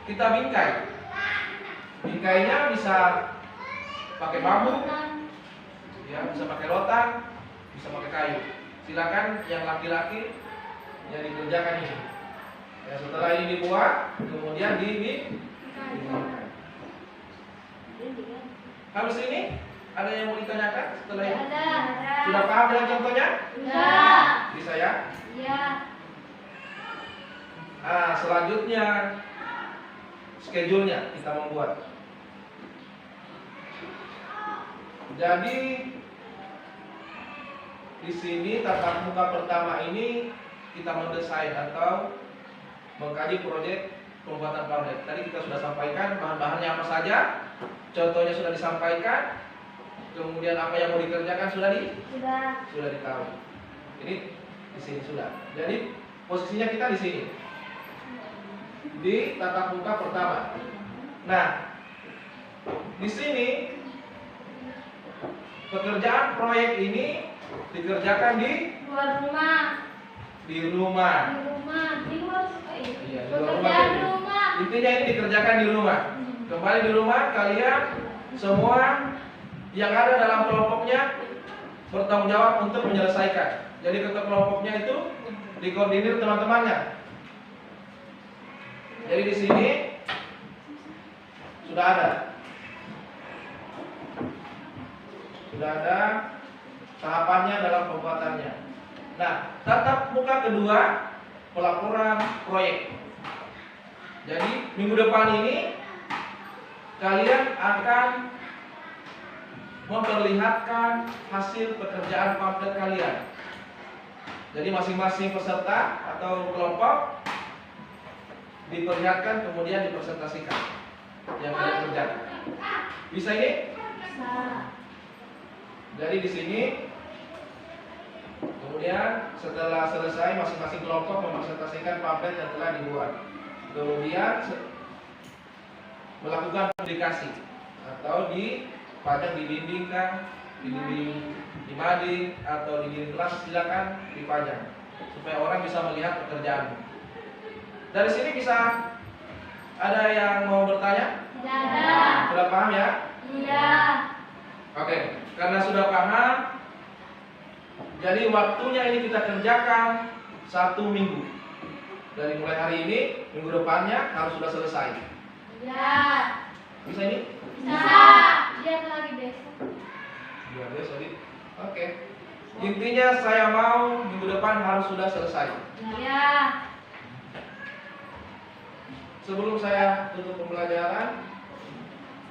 S1: Kita bingkai. Bingkainya bisa pakai bambu, ya, bisa pakai rotan, bisa pakai kayu. Silakan yang laki-laki yang dikerjakan ini. Ya, setelah ini dibuat, kemudian dibuat. Habis ini ada yang mau ditanyakan setelah ini? Sudah paham dengan contohnya?
S3: Sudah.
S1: Bisa ya?
S3: Ya.
S1: Selanjutnya schedule-nya kita membuat. Jadi di sini tatap muka pertama ini kita mendesain atau mengkaji proyek pembuatan pamflet. Tadi kita sudah sampaikan bahan-bahannya apa saja, contohnya sudah disampaikan, kemudian apa yang mau dikerjakan sudah ditahu. Ini di sini sudah. Jadi posisinya kita di sini, di tatap muka pertama. Nah, di sini pekerjaan proyek ini dikerjakan di rumah. Iya, di luar rumah. Intinya ini dikerjakan di rumah. Kembali di rumah, kalian semua yang ada dalam kelompoknya bertanggung jawab untuk menyelesaikan. Jadi ketua kelompoknya itu dikoordinir teman-temannya. Jadi di sini sudah ada tahapannya dalam pembuatannya. Nah, tatap muka kedua, pelaporan proyek. Jadi minggu depan ini kalian akan memperlihatkan hasil pekerjaan pamflet kalian. Jadi masing-masing peserta atau kelompok diperlihatkan kemudian dipresentasikan yang kalian kerjakan. Bisa ini?
S3: Bisa.
S1: Jadi di sini kemudian setelah selesai masing-masing kelompok mempresentasikan pamflet yang telah dibuat. Kemudian melakukan publikasi atau dipajang di dinding di dinding di mading atau di dinding kelas, silakan dipajang supaya orang bisa melihat pekerjaanmu. Dari sini bisa ada yang mau bertanya?
S3: Tidak.
S1: Sudah paham ya?
S3: Iya.
S1: Oke, karena sudah paham, jadi waktunya ini kita kerjakan 1 minggu. Dari mulai hari ini, minggu depannya harus sudah selesai.
S3: Iya.
S1: Bisa ini?
S3: Bisa. Lihat lagi besok.
S1: Biar besok. Oke. Intinya saya mau minggu depan harus sudah selesai.
S3: Iya.
S1: Sebelum saya tutup pembelajaran,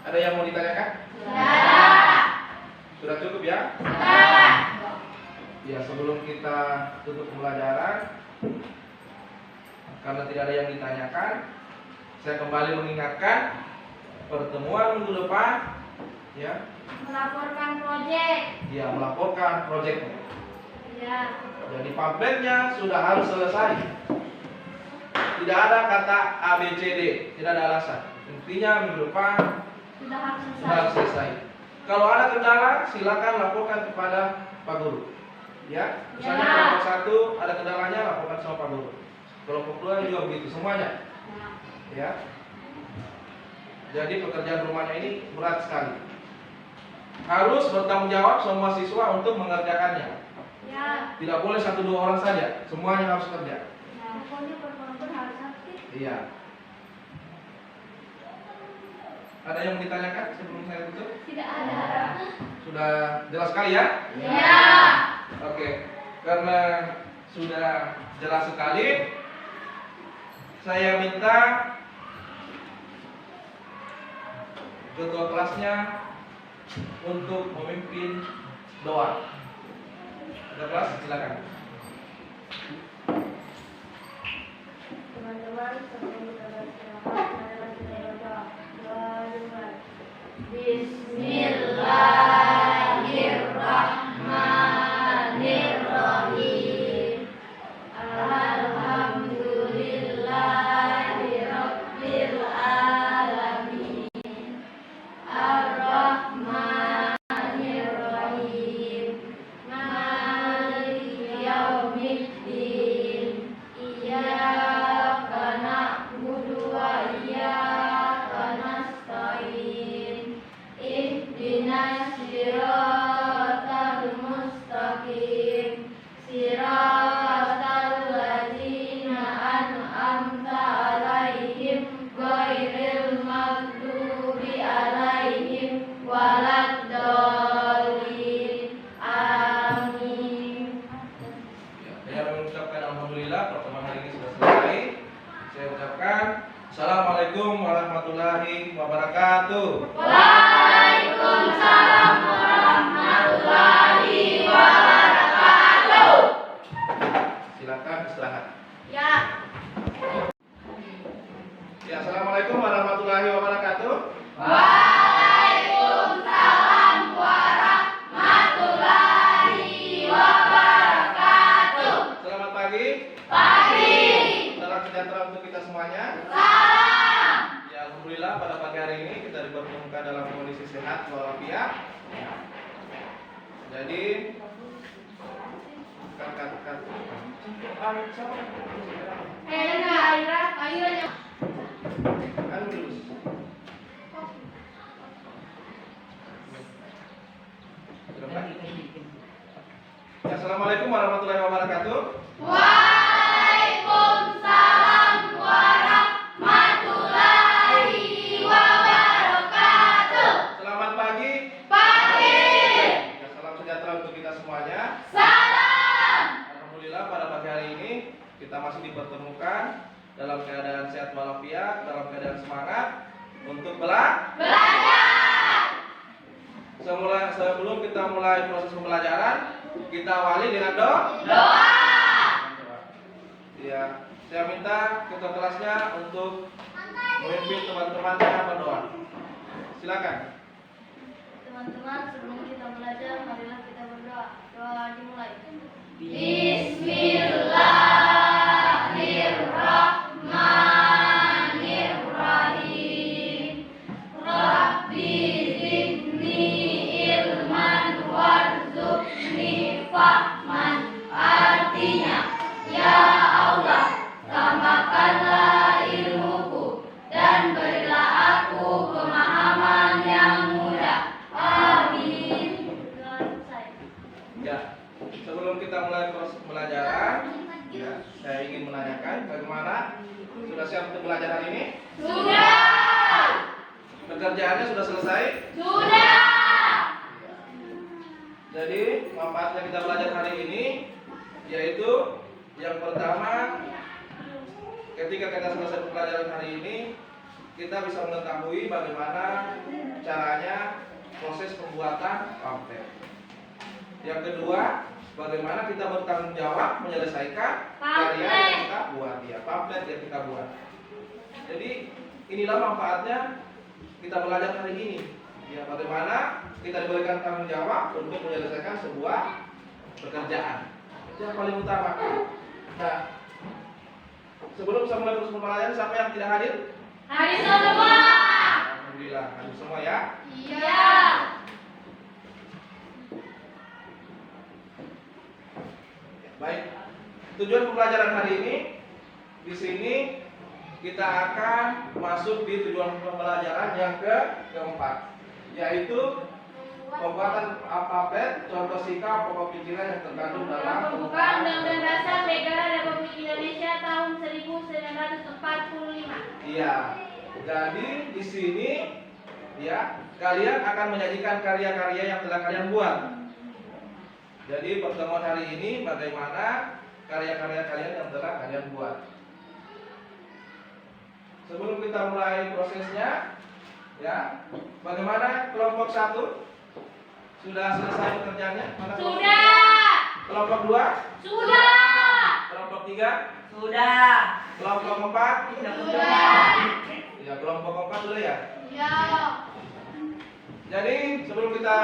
S1: ada yang mau ditanyakan?
S3: Tidak.
S1: Sudah cukup ya?
S3: Tidak.
S1: Ya, sebelum kita tutup pembelajaran, karena tidak ada yang ditanyakan, saya kembali mengingatkan pertemuan minggu depan, ya,
S3: Melaporkan proyek.
S1: dia melaporkan proyeknya.
S3: Iya.
S1: Jadi pamfletnya sudah harus selesai. Tidak ada kata A, B, C, D, tidak ada alasan. Intinya minggu depan
S3: Sudah harus
S1: sudah harus selesai. Kalau ada kendala, silakan laporkan kepada Pak Guru. Ya, misalnya
S3: Ya.
S1: kelompok 1 ada kendalanya, laporkan sama Pak Guru. Kelompok 2 juga begitu, semuanya. Ya. Jadi pekerjaan rumahnya ini berat sekali. Harus bertanggung jawab semua siswa untuk mengerjakannya.
S3: Ya.
S1: Tidak boleh 1-2 orang saja, semuanya harus kerja.
S3: Pokoknya berkorban harus aktif.
S1: Iya. Ada yang mau ditanyakan sebelum saya tutup?
S3: Tidak ada.
S1: Sudah jelas sekali ya?
S3: Ya.
S1: Oke. Karena sudah jelas sekali, saya minta ketua kelasnya untuk memimpin doa. Ketua kelas, silakan.
S3: Teman-teman, sebelum kita beristirahat, marilah kita berdoa. Doa dimulai. Bismillahirrahmanirrahim. Alhamdulillahirabbil alamin. Ar-Rahmanir-Rahim. Maliki yaumiddin. Iyyaka na'budu wa iyyaka nasta'in. Ihdinas siratal mustaqim. Siratal ladzina an'amta 'alaihim ghairil maghdubi 'alaihim waladdallin. Amin.
S1: Ya, saya mengucapkan alhamdulillah pertemuan hari ini sudah selesai. Saya ucapkan assalamualaikum warahmatullahi wabarakatuh.
S3: Waalaikumsalam warahmatullahi wabarakatuh.
S1: Silakan istirahat.
S3: Ya.
S1: Ya, assalamualaikum warahmatullahi wabarakatuh.
S5: Waalaikumsalam warahmatullahi wabarakatuh.
S1: Selamat pagi.
S5: Pagi.
S1: Salam sejahtera untuk kita semuanya.
S5: Salam.
S1: Ya, alhamdulillah pada pagi hari ini kita dipertemukan dalam kondisi sehat walafiat. Jadi Ya, assalamualaikum warahmatullahi wabarakatuh.
S5: Waalaikumsalam warahmatullahi wabarakatuh.
S1: Selamat pagi.
S5: Pagi.
S1: Ya, salam sejahtera untuk kita semuanya.
S5: Salam.
S1: Alhamdulillah pada pagi hari ini kita masih dipertemukan dalam keadaan sehat walafiat, dalam keadaan semangat untuk belajar. Sebelum kita mulai proses pembelajaran, kita awali dengan doa. Ya, saya minta ketua kelasnya untuk memimpin teman-temannya berdoa. Silakan.
S3: Teman-teman, sebelum kita belajar, marilah kita berdoa. Doa dimulai.
S5: Bismillahirrahmanirrahim. Rabbi zidni ilman warzuqni fahman. Artinya, ya Allah, tambahkanlah ilmuku dan berilah aku pemahaman yang mudah. Amin.
S3: Doa selesai.
S1: Ya, sebelum kita mulai proses pembelajaran, ya, saya ingin menanyakan bagaimana sudah siap untuk belajar hari ini?
S5: Sudah.
S1: Pekerjaannya sudah selesai?
S5: Sudah.
S1: Jadi manfaatnya kita belajar hari ini yaitu yang pertama, ketika kita selesai pembelajaran hari ini, kita bisa mengetahui bagaimana caranya proses pembuatan pamflet. Yang kedua, bagaimana kita bertanggung jawab menyelesaikan karya yang kita buat, ya, pamflet yang kita buat. Jadi inilah manfaatnya kita belajar hari ini. Ya, bagaimana kita diberikan tanggung jawab untuk menyelesaikan sebuah pekerjaan. Itu yang paling utama. Nah, sebelum saya mulai proses pembelajaran, siapa yang tidak hadir?
S5: Hadir semua.
S1: Alhamdulillah, hadir semua ya.
S5: Iya.
S1: Baik. Tujuan pembelajaran hari ini di sini kita akan masuk di tujuan pembelajaran yang keempat, yaitu pembuatan pamflet, contoh sikap, pokok pikiran yang terkandung dalam
S3: Pembukaan Undang-Undang Dasar Negara Republik Indonesia tahun 1945.
S1: Iya. Jadi di sini ya, kalian akan menyajikan karya-karya yang telah kalian buat. Jadi pertemuan hari ini bagaimana karya-karya kalian yang telah kalian buat. Sebelum kita mulai prosesnya, ya, bagaimana kelompok 1? Sudah selesai pekerjaannya? Mana kelompok
S5: Sudah.
S1: 2? Kelompok 2?
S5: Sudah.
S1: Kelompok 3?
S2: Sudah.
S1: Kelompok 4?
S5: Sudah.
S1: Ya, kelompok 4 sudah ya?
S5: Ya.
S1: Jadi sebelum kita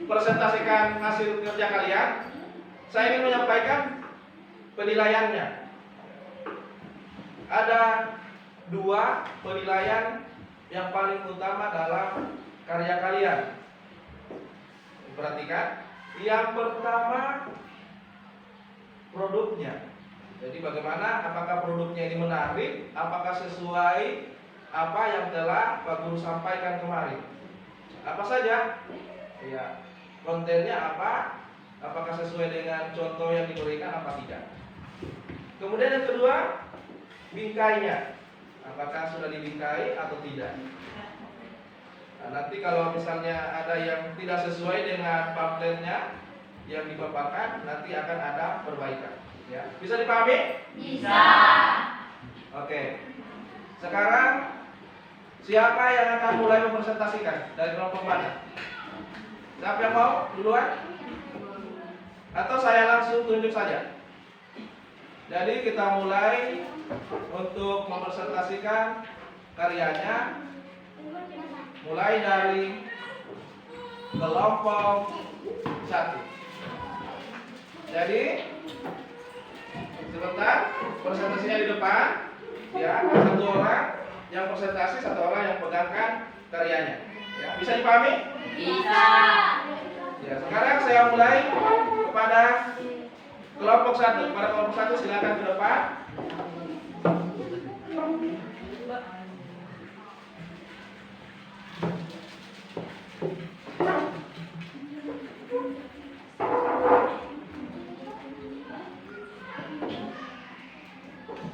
S1: presentasikan hasil kerja kalian, saya ingin menyampaikan penilaiannya. Ada 2 penilaian yang paling utama dalam karya kalian. Perhatikan, yang pertama produknya. Jadi bagaimana, apakah produknya ini menarik, apakah sesuai apa yang telah Pak Guru sampaikan kemarin. Apa saja? Ya, kontennya apa? Apakah sesuai dengan contoh yang diberikan apa tidak? Kemudian yang kedua, bingkainya. Apakah sudah dibingkai atau tidak? Nah, nanti kalau misalnya ada yang tidak sesuai dengan pamfletnya yang dipaparkan, nanti akan ada perbaikan. Ya, bisa dipahami?
S5: Bisa.
S1: Oke. Sekarang siapa yang akan mulai mempresentasikan dari kelompok mana? Siapa yang mau duluan? Atau saya langsung tunjuk saja? Jadi kita mulai untuk mempresentasikan karyanya mulai dari kelompok 1. Jadi sebentar, presentasinya di depan. Ya, satu orang yang presentasi, satu orang yang pegangkan karyanya. Ya, bisa dipahami?
S5: Bisa.
S1: Ya, sekarang saya mulai kepada kelompok 1. Kepada kelompok 1 silakan ke depan.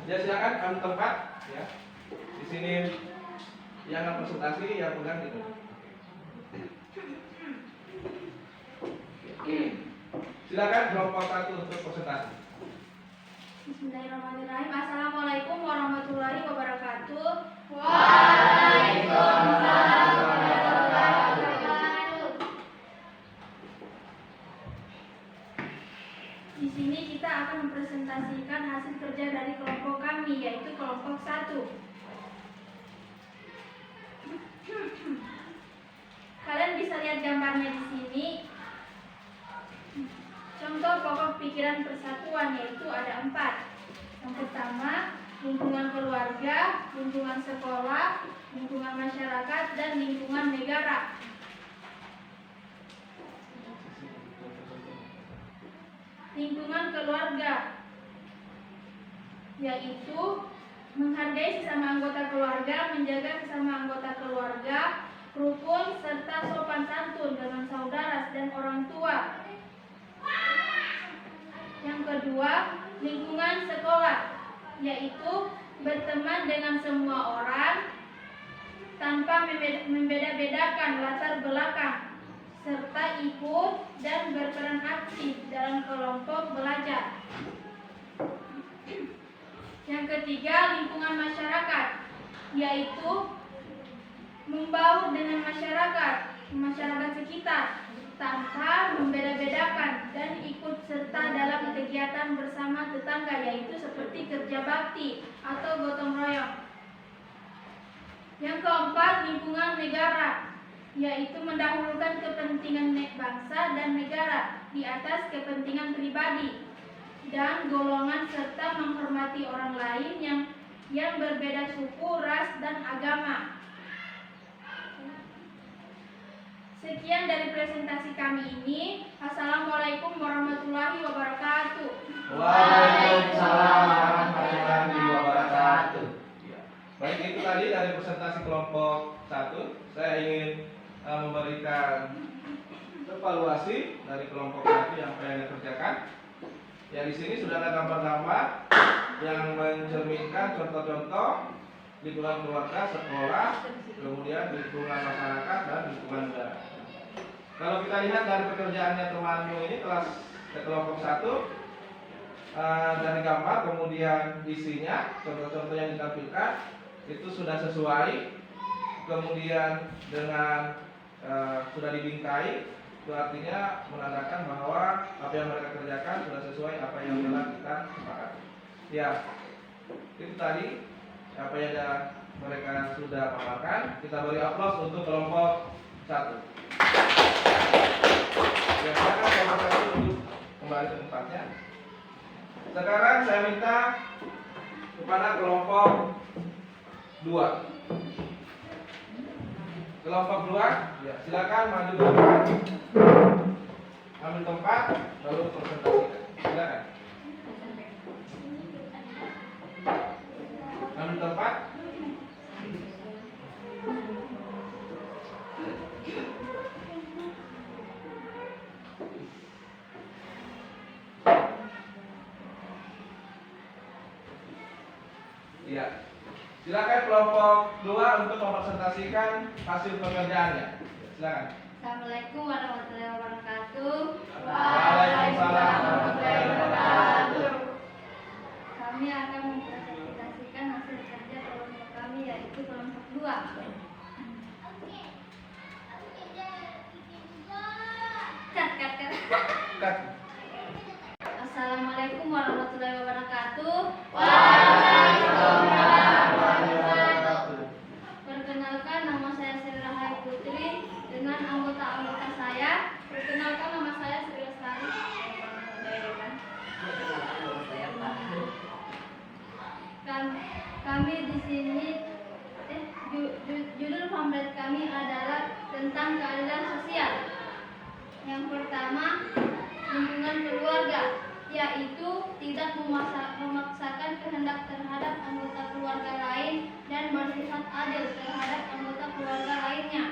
S1: Ya, silakan ambil tempat. Ya, di sini yang presentasi yang pegang itu. Silakan kelompok 1 untuk presentasi.
S5: Bismillahirrahmanirrahim. Assalamualaikum warahmatullahi wabarakatuh.
S1: Waalaikumsalam
S5: warahmatullahi wabarakatuh. Di sini kita akan mempresentasikan hasil kerja dari kelompok kami, yaitu kelompok 1. Kalian bisa lihat gambarnya di sini. Contoh pokok pikiran persatuan yaitu ada 4. Yang pertama, lingkungan keluarga, lingkungan sekolah, lingkungan masyarakat, dan lingkungan negara. Lingkungan keluarga yaitu menghargai sesama anggota keluarga, menjaga sesama anggota keluarga, rukun serta sopan santun dengan saudara dan orang tua. Yang kedua, lingkungan sekolah yaitu berteman dengan semua orang tanpa membeda-bedakan latar belakang, serta ikut dan berperan aktif dalam kelompok belajar. Yang ketiga, lingkungan masyarakat yaitu membaur dengan masyarakat sekitar tanpa membeda-bedakan dan ikut serta dalam kegiatan bersama tetangga yaitu seperti kerja bakti atau gotong royong. Yang keempat, lingkungan negara yaitu mendahulukan kepentingan bangsa dan negara di atas kepentingan pribadi dan golongan serta menghormati orang lain yang berbeda suku, ras, dan agama. Sekian dari presentasi kami ini. Assalamualaikum warahmatullahi wabarakatuh.
S1: Waalaikumsalam warahmatullahi wabarakatuh. Ya. Baik, itu tadi dari presentasi kelompok 1. Saya ingin memberikan evaluasi dari kelompok 1 yang pengen dikerjakan. Ya, di sini sudah ada gambar-gambar yang mencerminkan contoh-contoh lingkungan keluarga, sekolah, kemudian lingkungan masyarakat dan lingkungan negara. Kalau kita lihat dari pekerjaannya temanmu ini kelas kelompok 1 dari gambar kemudian isinya, contoh-contoh yang ditampilkan itu sudah sesuai, kemudian dengan sudah dibingkai, itu artinya menandakan bahwa apa yang mereka kerjakan sudah sesuai apa yang telah kita sepakati. Ya, itu tadi apa yang mereka sudah paparkan. Kita beri aplaus untuk kelompok 1. Ya, silakan kelompok 1 duduk kembali ke tempatnya. Sekarang saya minta kepada kelompok 2. Kelompok 2, ya, silakan maju ke depan, ambil tempat, lalu presentasikan. Silakan. Ambil tempat. Ya. Silakan kelompok 2 untuk mempresentasikan hasil pekerjaannya. Silakan.
S5: Assalamualaikum warahmatullahi wabarakatuh.
S1: Waalaikumsalam warahmatullahi wabarakatuh.
S5: Kami akan mempresentasikan hasil kerja kelompok kami yaitu kelompok 2. Assalamualaikum warahmatullahi wabarakatuh. Waalaikumsalam memaksakan kehendak terhadap anggota keluarga lain dan bersifat adil terhadap anggota keluarga lainnya.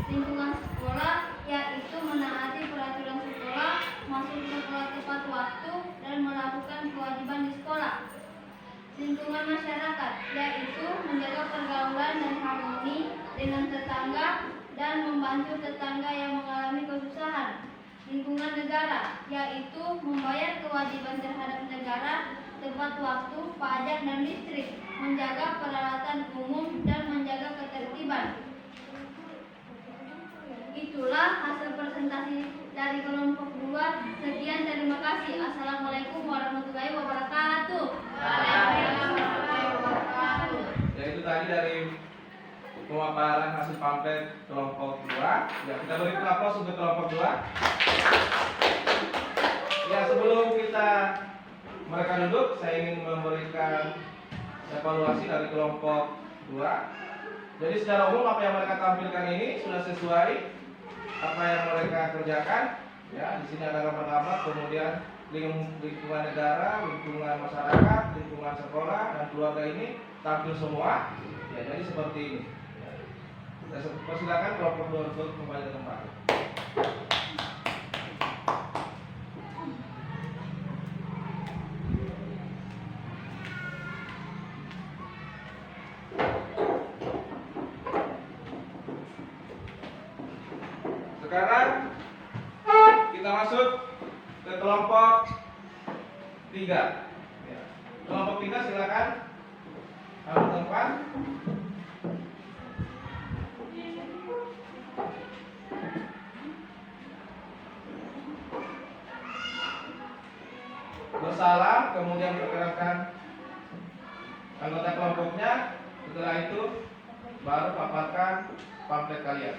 S5: Lingkungan sekolah yaitu menaati peraturan sekolah, masuk sekolah tepat waktu, dan melakukan kewajiban di sekolah. Lingkungan masyarakat yaitu menjaga pergaulan dan harmoni dengan tetangga dan membantu tetangga yang mengalami kesusahan. Lingkungan negara yaitu membayar kewajiban terhadap negara tepat waktu, pajak dan listrik, menjaga peralatan umum dan menjaga ketertiban. Itulah hasil presentasi dari kelompok 2. Sekian, terima kasih. Assalamualaikum warahmatullahi wabarakatuh.
S1: Ya, itu tadi dari pemaparan hasil pamflet kelompok 2. Ya, kita berikan aplaus untuk kelompok 2. Ya, sebelum mereka duduk, saya ingin memberikan evaluasi dari kelompok 2. Jadi secara umum apa yang mereka tampilkan ini sudah sesuai apa yang mereka kerjakan. Ya, di sini ada gambar-gambar, kemudian lingkungan negara, lingkungan masyarakat, lingkungan sekolah dan keluarga ini tampil semua. Ya, jadi seperti ini. Ya. Saya persilakan kelompok 2 untuk kembali ke tempat. Sekarang kita masuk ke kelompok 3. Ya. Kelompok 3 silakan ambil tempat. Bersalam, kemudian perkenalkan anggota kelompoknya. Setelah itu baru paparkan pamflet kalian.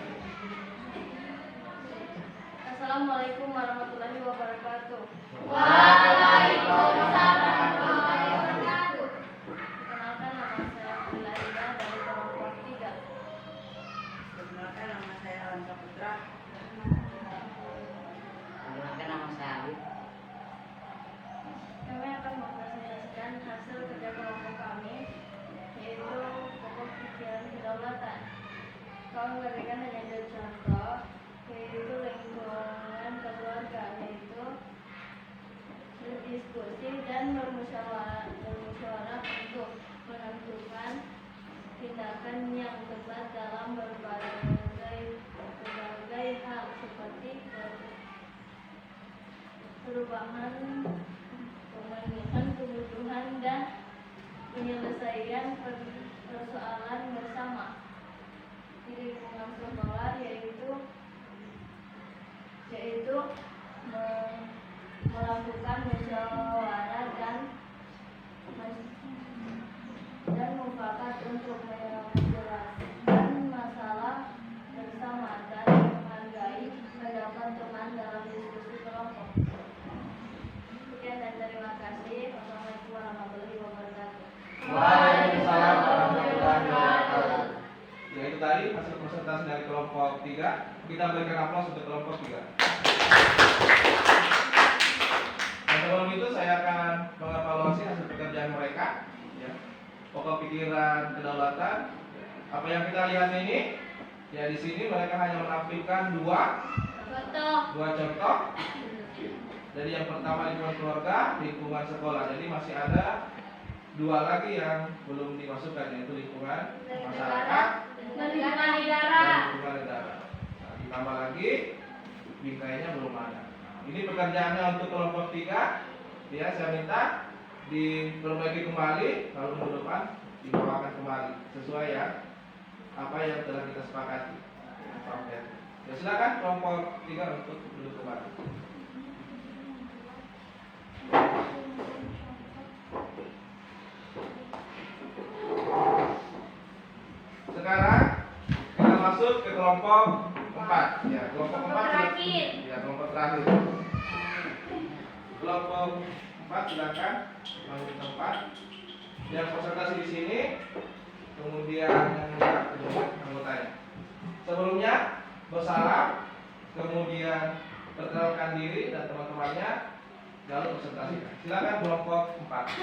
S5: Assalamualaikum warahmatullahi wabarakatuh.
S3: Waalaikumsalam warahmatullahi wabarakatuh.
S5: Perkenalkan, nama saya Abdullah Ida dari kelompok 3.
S2: Perkenalkan, nama saya Alan Saputra.
S6: Perkenalkan, nama saya Alif.
S5: Kami akan mempresentasikan hasil kerja kelompok kami, yaitu pokok pikiran kedaulatan. Kami memberikan hanya 2 contoh, yaitu lingkungan keluarga, yaitu berdiskusi dan bermusyawarah untuk menentukan tindakan yang tepat dalam berbagai hal seperti perubahan, pemenuhan kebutuhan dan penyelesaian persoalan bersama. Di lingkungan sekolah yaitu melakukan musyawarah dan mufakat untuk menjelaskan masalah bersama dan menghargai pendapat teman dalam diskusi kelompok. Sekian dan terima kasih. Wassalamualaikum warahmatullahi wabarakatuh.
S1: Waalaikumsalam warahmatullahi wabarakatuh. Ya, itu tadi hasil presentasi dari kelompok 3. Kita berikan aplaus untuk kelompok 3. Dan sebelum itu saya akan mengevaluasi hasil pekerjaan mereka. Ya. Pokok pikiran kedaulatan. Apa yang kita lihat ini, ya di sini mereka hanya menampilkan dua contoh. Jadi yang pertama lingkungan keluarga, lingkungan sekolah. Jadi masih ada 2 lagi yang belum dimasukkan, yaitu lingkungan masyarakat
S5: dan lingkungan negara.
S1: Nah, ditambah lagi bingkainya belum ada. Nah, ini pekerjaannya untuk kelompok 3. Ya, saya minta diperbaiki kembali, lalu minggu depan dibawakan kembali sesuai ya apa yang telah kita sepakati. Ya, silakan kelompok 3 untuk duduk kembali. Sekarang kita masuk ke kelompok 4. Ya, kelompok 4
S5: terakhir.
S1: Ya, kelompok terakhir. Kelompok 4 silakan masuk ke tempat. Yang presentasi di sini, kemudian yang anggotanya. Sebelumnya bersalam, kemudian perkenalkan diri dan teman-temannya, lalu presentasikan. Silakan kelompok 4.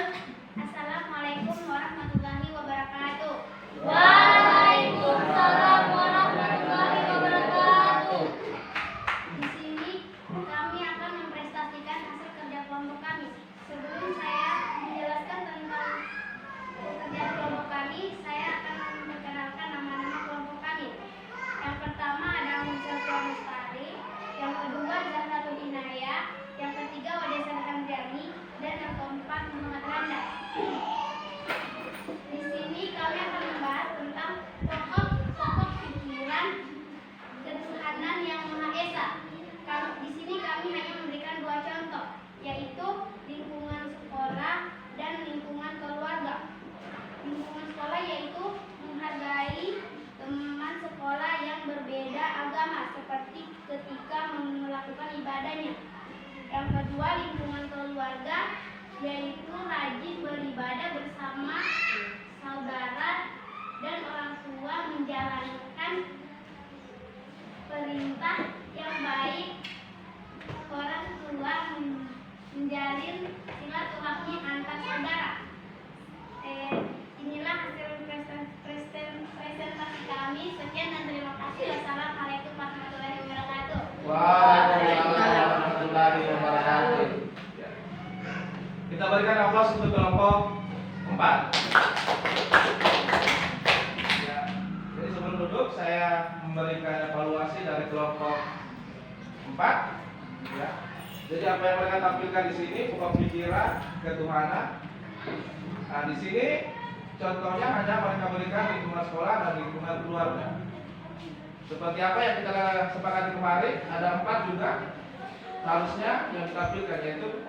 S5: Assalamualaikum warahmatullahi wabarakatuh.
S3: Waalaikumsalam warahmatullahi wabarakatuh.
S5: Di sini kami akan mempresentasikan hasil kerja kelompok kami. Sebelum saya menjelaskan tentang kerja kelompok kami, saya akan memperkenalkan nama-nama kelompok kami. Yang pertama ada Munsel Lestari, yang kedua Zahratul Inayah, yang ketiga Wadesa Hamdani, dan yang keempat Muhammad Randa. Di sini kami akan membahas tentang pokok-pokok pikiran ketuhanan yang Maha Esa. Di sini kami hanya memberikan 2 contoh, yaitu lingkungan sekolah dan lingkungan keluarga. Lingkungan sekolah yaitu menghargai teman sekolah yang berbeda agama, seperti ketika melakukan ibadahnya. Yang kedua, lingkungan keluarga yaitu rajin beribadah bersama saudara dan orang tua, menjalankan perintah yang baik orang tua, menjalin silaturahmi antar saudara. Inilah hasil presentasi kami. Sekian dan terima kasih. Wassalamualaikum warahmatullahi wabarakatuh.
S1: Waalaikumsalam warahmatullahi wabarakatuh. Ya. Kita berikan aplaus untuk kelompok 4. Ya. Jadi sebelum duduk saya memberikan evaluasi dari kelompok 4. Ya. Jadi apa yang mereka tampilkan di sini pokok pikiran ketuhanan. Nah, di sini contohnya hanya mereka berikan lingkungan sekolah dan lingkungan keluarga. Seperti apa yang kita sepakati kemarin, ada 4 juga harusnya yang ditampilkan, yaitu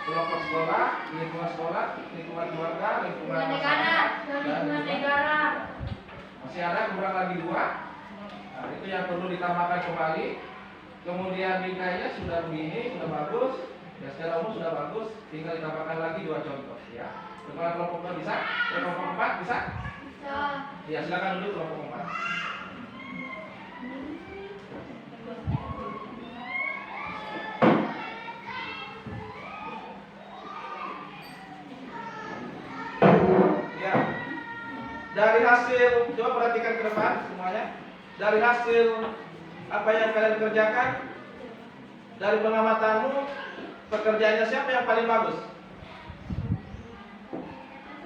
S1: kelompok sekolah, lingkungan keluarga, lingkungan masyarakat, dan lingkungan negara. Masih ada kurang lagi 2. Nah, itu yang perlu ditambahkan kembali. Kemudian nilainya sudah begini, sudah bagus. Ya, secara umum sudah bagus. Tinggal ditambahkan lagi 2 contoh. Ya, kepala kelompok 2 bisa? Kelompok 4 bisa?
S5: Bisa.
S1: Ya, silakan duduk kelompok 4. Ya, dari hasil, coba perhatikan ke depan semuanya. Dari hasil apa yang kalian kerjakan, dari pengamatanmu, pekerjaannya siapa yang paling bagus?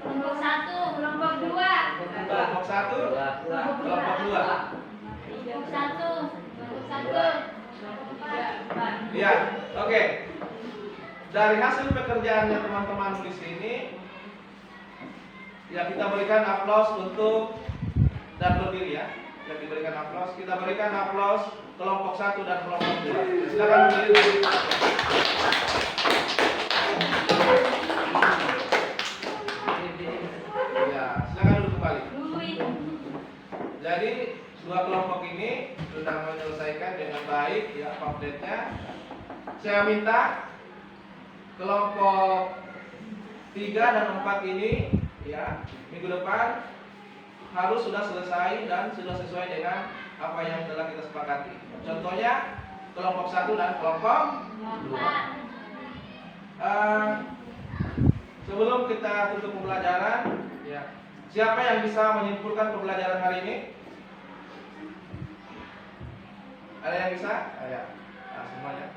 S5: Kelompok 1, kelompok 2.
S1: Kelompok 1, kelompok 2.
S5: Kelompok 1, kelompok 1.
S1: Ya, oke. Dari hasil pekerjaannya teman-teman di sini, ya kita berikan aplaus untuk dan berdiri ya. Yang diberikan aplaus, kita berikan aplaus kelompok 1 dan kelompok 2. Silakan berdiri. Ya, silakan duduk kembali. Jadi 2 kelompok ini sudah menyelesaikan dengan baik ya pamfletnya. Saya minta kelompok 3 dan 4 ini ya minggu depan harus sudah selesai dan sudah sesuai dengan apa yang telah kita sepakati. Contohnya kelompok 1 dan kelompok 2. Sebelum kita tutup pembelajaran, ya, siapa yang bisa menyimpulkan pembelajaran hari ini? Ada yang bisa? Ya, nah, semuanya.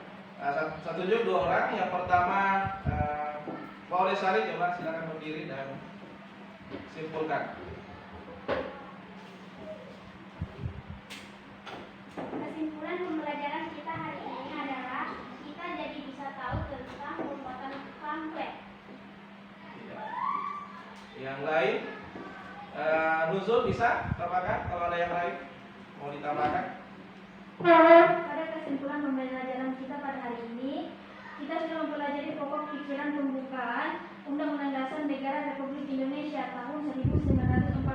S1: Saya tunjuk 2 orang. Yang pertama, Pak Olesari, coba silakan berdiri dan simpulkan.
S5: Kesimpulan pembelajaran kita hari ini adalah kita jadi bisa tahu tentang pembuatan pamflet.
S1: Yang lain, Nuzul bisa tambahkan kalau ada yang lain mau ditambahkan?
S3: Pada kesimpulan pembelajaran kita pada hari ini, kita sudah mempelajari pokok pikiran pembukaan Undang-Undang Dasar Negara Republik Indonesia tahun 1945,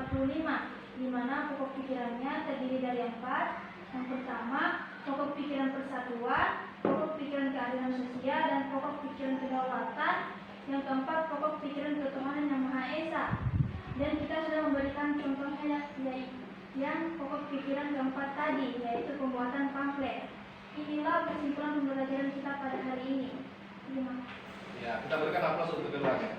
S3: di mana pokok pikirannya terdiri dari 4. Yang pertama, pokok pikiran persatuan, pokok pikiran keadilan sosial, dan pokok pikiran kedaulatan. Yang keempat, pokok pikiran ketuhanan yang Maha Esa. Dan kita sudah memberikan contohnya yang pokok pikiran keempat tadi, yaitu pembuatan pamflet. Inilah kesimpulan pembelajaran kita pada hari ini. 5.
S1: Ya, kita berikan aplaus untuk keduanya.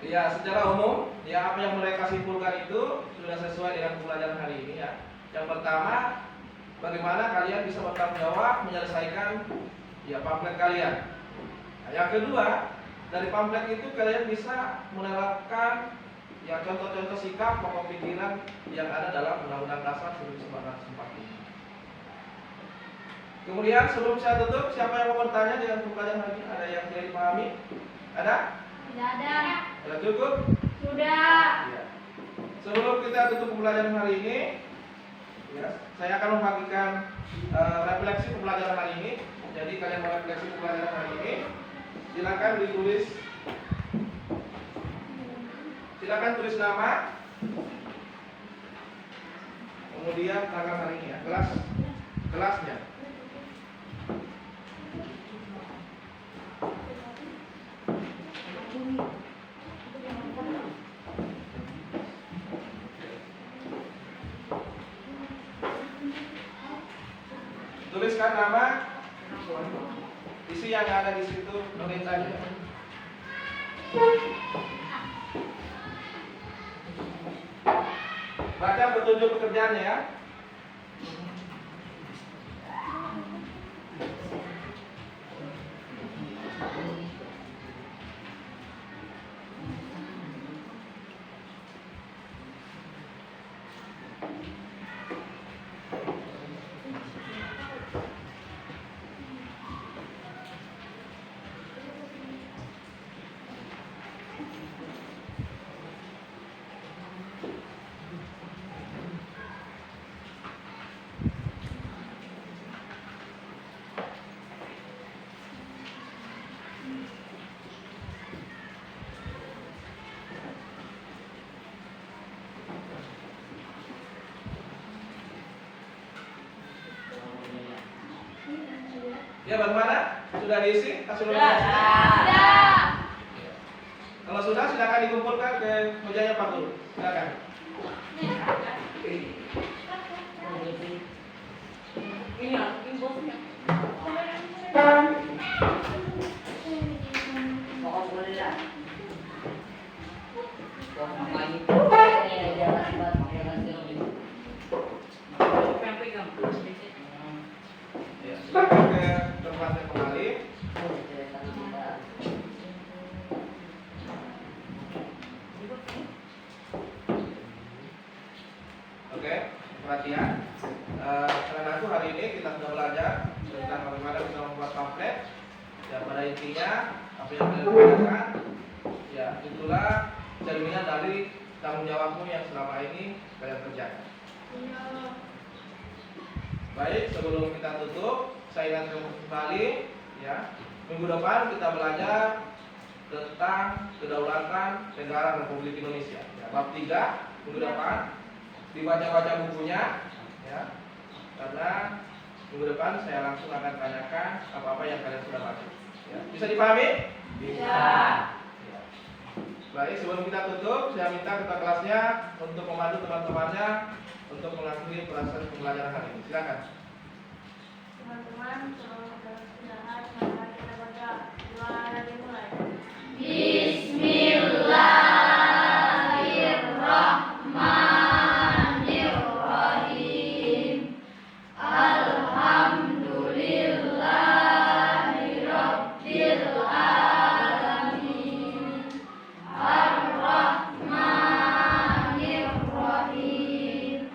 S1: Ya, secara umum, ya apa yang mereka simpulkan itu sudah sesuai dengan pembelajaran hari ini ya. Yang pertama, bagaimana kalian bisa bertanggung jawab menyelesaikan ya pamflet kalian. Nah, yang kedua, dari pamflet itu kalian bisa menerapkan ya contoh-contoh sikap pokok pikiran yang ada dalam Undang-Undang Dasar 1945. Kemudian sebelum saya tutup, siapa yang mau bertanya dengan pembelajaran hari ini? Ada yang tidak dipahami? Ada?
S3: Tidak ada.
S1: Sudah cukup?
S3: Sudah.
S1: Ya. Sebelum kita tutup pembelajaran hari ini, ya, saya akan membagikan refleksi pembelajaran hari ini. Jadi kalian merefleksi pembelajaran hari ini. Silakan ditulis. Silakan tulis nama. Kemudian tanggal hari ini ya, kelasnya. Tuliskan nama, isi yang ada di situ, nulis aja. Baca petunjuk pekerjaannya ya. Ya, bagaimana? Sudah diisi?
S2: Sudah.
S1: Kalau sudah, silakan dikumpulkan ke mejanya Pak Guru. Silakan.
S2: Ini bosnya. Pokok boleh lah.
S6: Wah, makanya ini jalan buat jalan sini.
S2: Pegang.
S1: Ya, silakan ke tempatnya kembali. Oke, perhatian. Karena itu hari ini kita sudah belajar tentang bagaimana bisa membuat pamflet. Ya, pada intinya apa yang kalian belajarkan, ya itulah cerminan dari tanggung jawabmu yang selama ini kalian kerjakan. Baik, sebelum kita tutup, saya ingatkan kembali, ya minggu depan kita belajar tentang kedaulatan negara Republik Indonesia. Ya, bab 3 minggu depan. Dibaca-baca bukunya, ya, karena minggu depan saya langsung akan tanyakan apa-apa yang kalian sudah baca. Ya. Bisa dipahami?
S2: Bisa.
S1: Ya. Baik, sebelum kita tutup, saya minta ketua kelasnya untuk memandu teman-temannya untuk mengakhiri proses pembelajaran hari ini. Silakan.
S3: Teman-teman, selamat beristirahat. Mari kita baca. Doa dimulai. Bismillahirrahmanirrahim. Alhamdulillahirabbil alamin. Ar-Rahmanir-Rahim.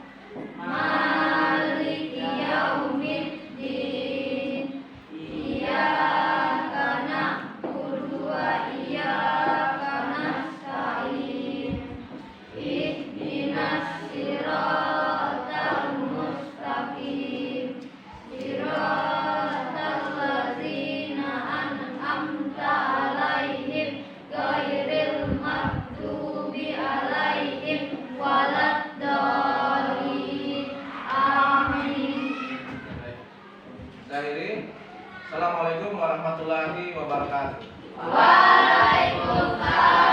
S3: Maliki yaumiddin. Iyyaka na'budu wa iyyaka nasta'in. Ihdinas siratal mustaqim. Siratal ladzina an'amta 'alaihim ghairil maghdubi 'alaihim waladdallin. Amin.
S1: Saya akhiri. Assalamualaikum warahmatullahi wabarakatuh.
S3: Waalaikumsalam.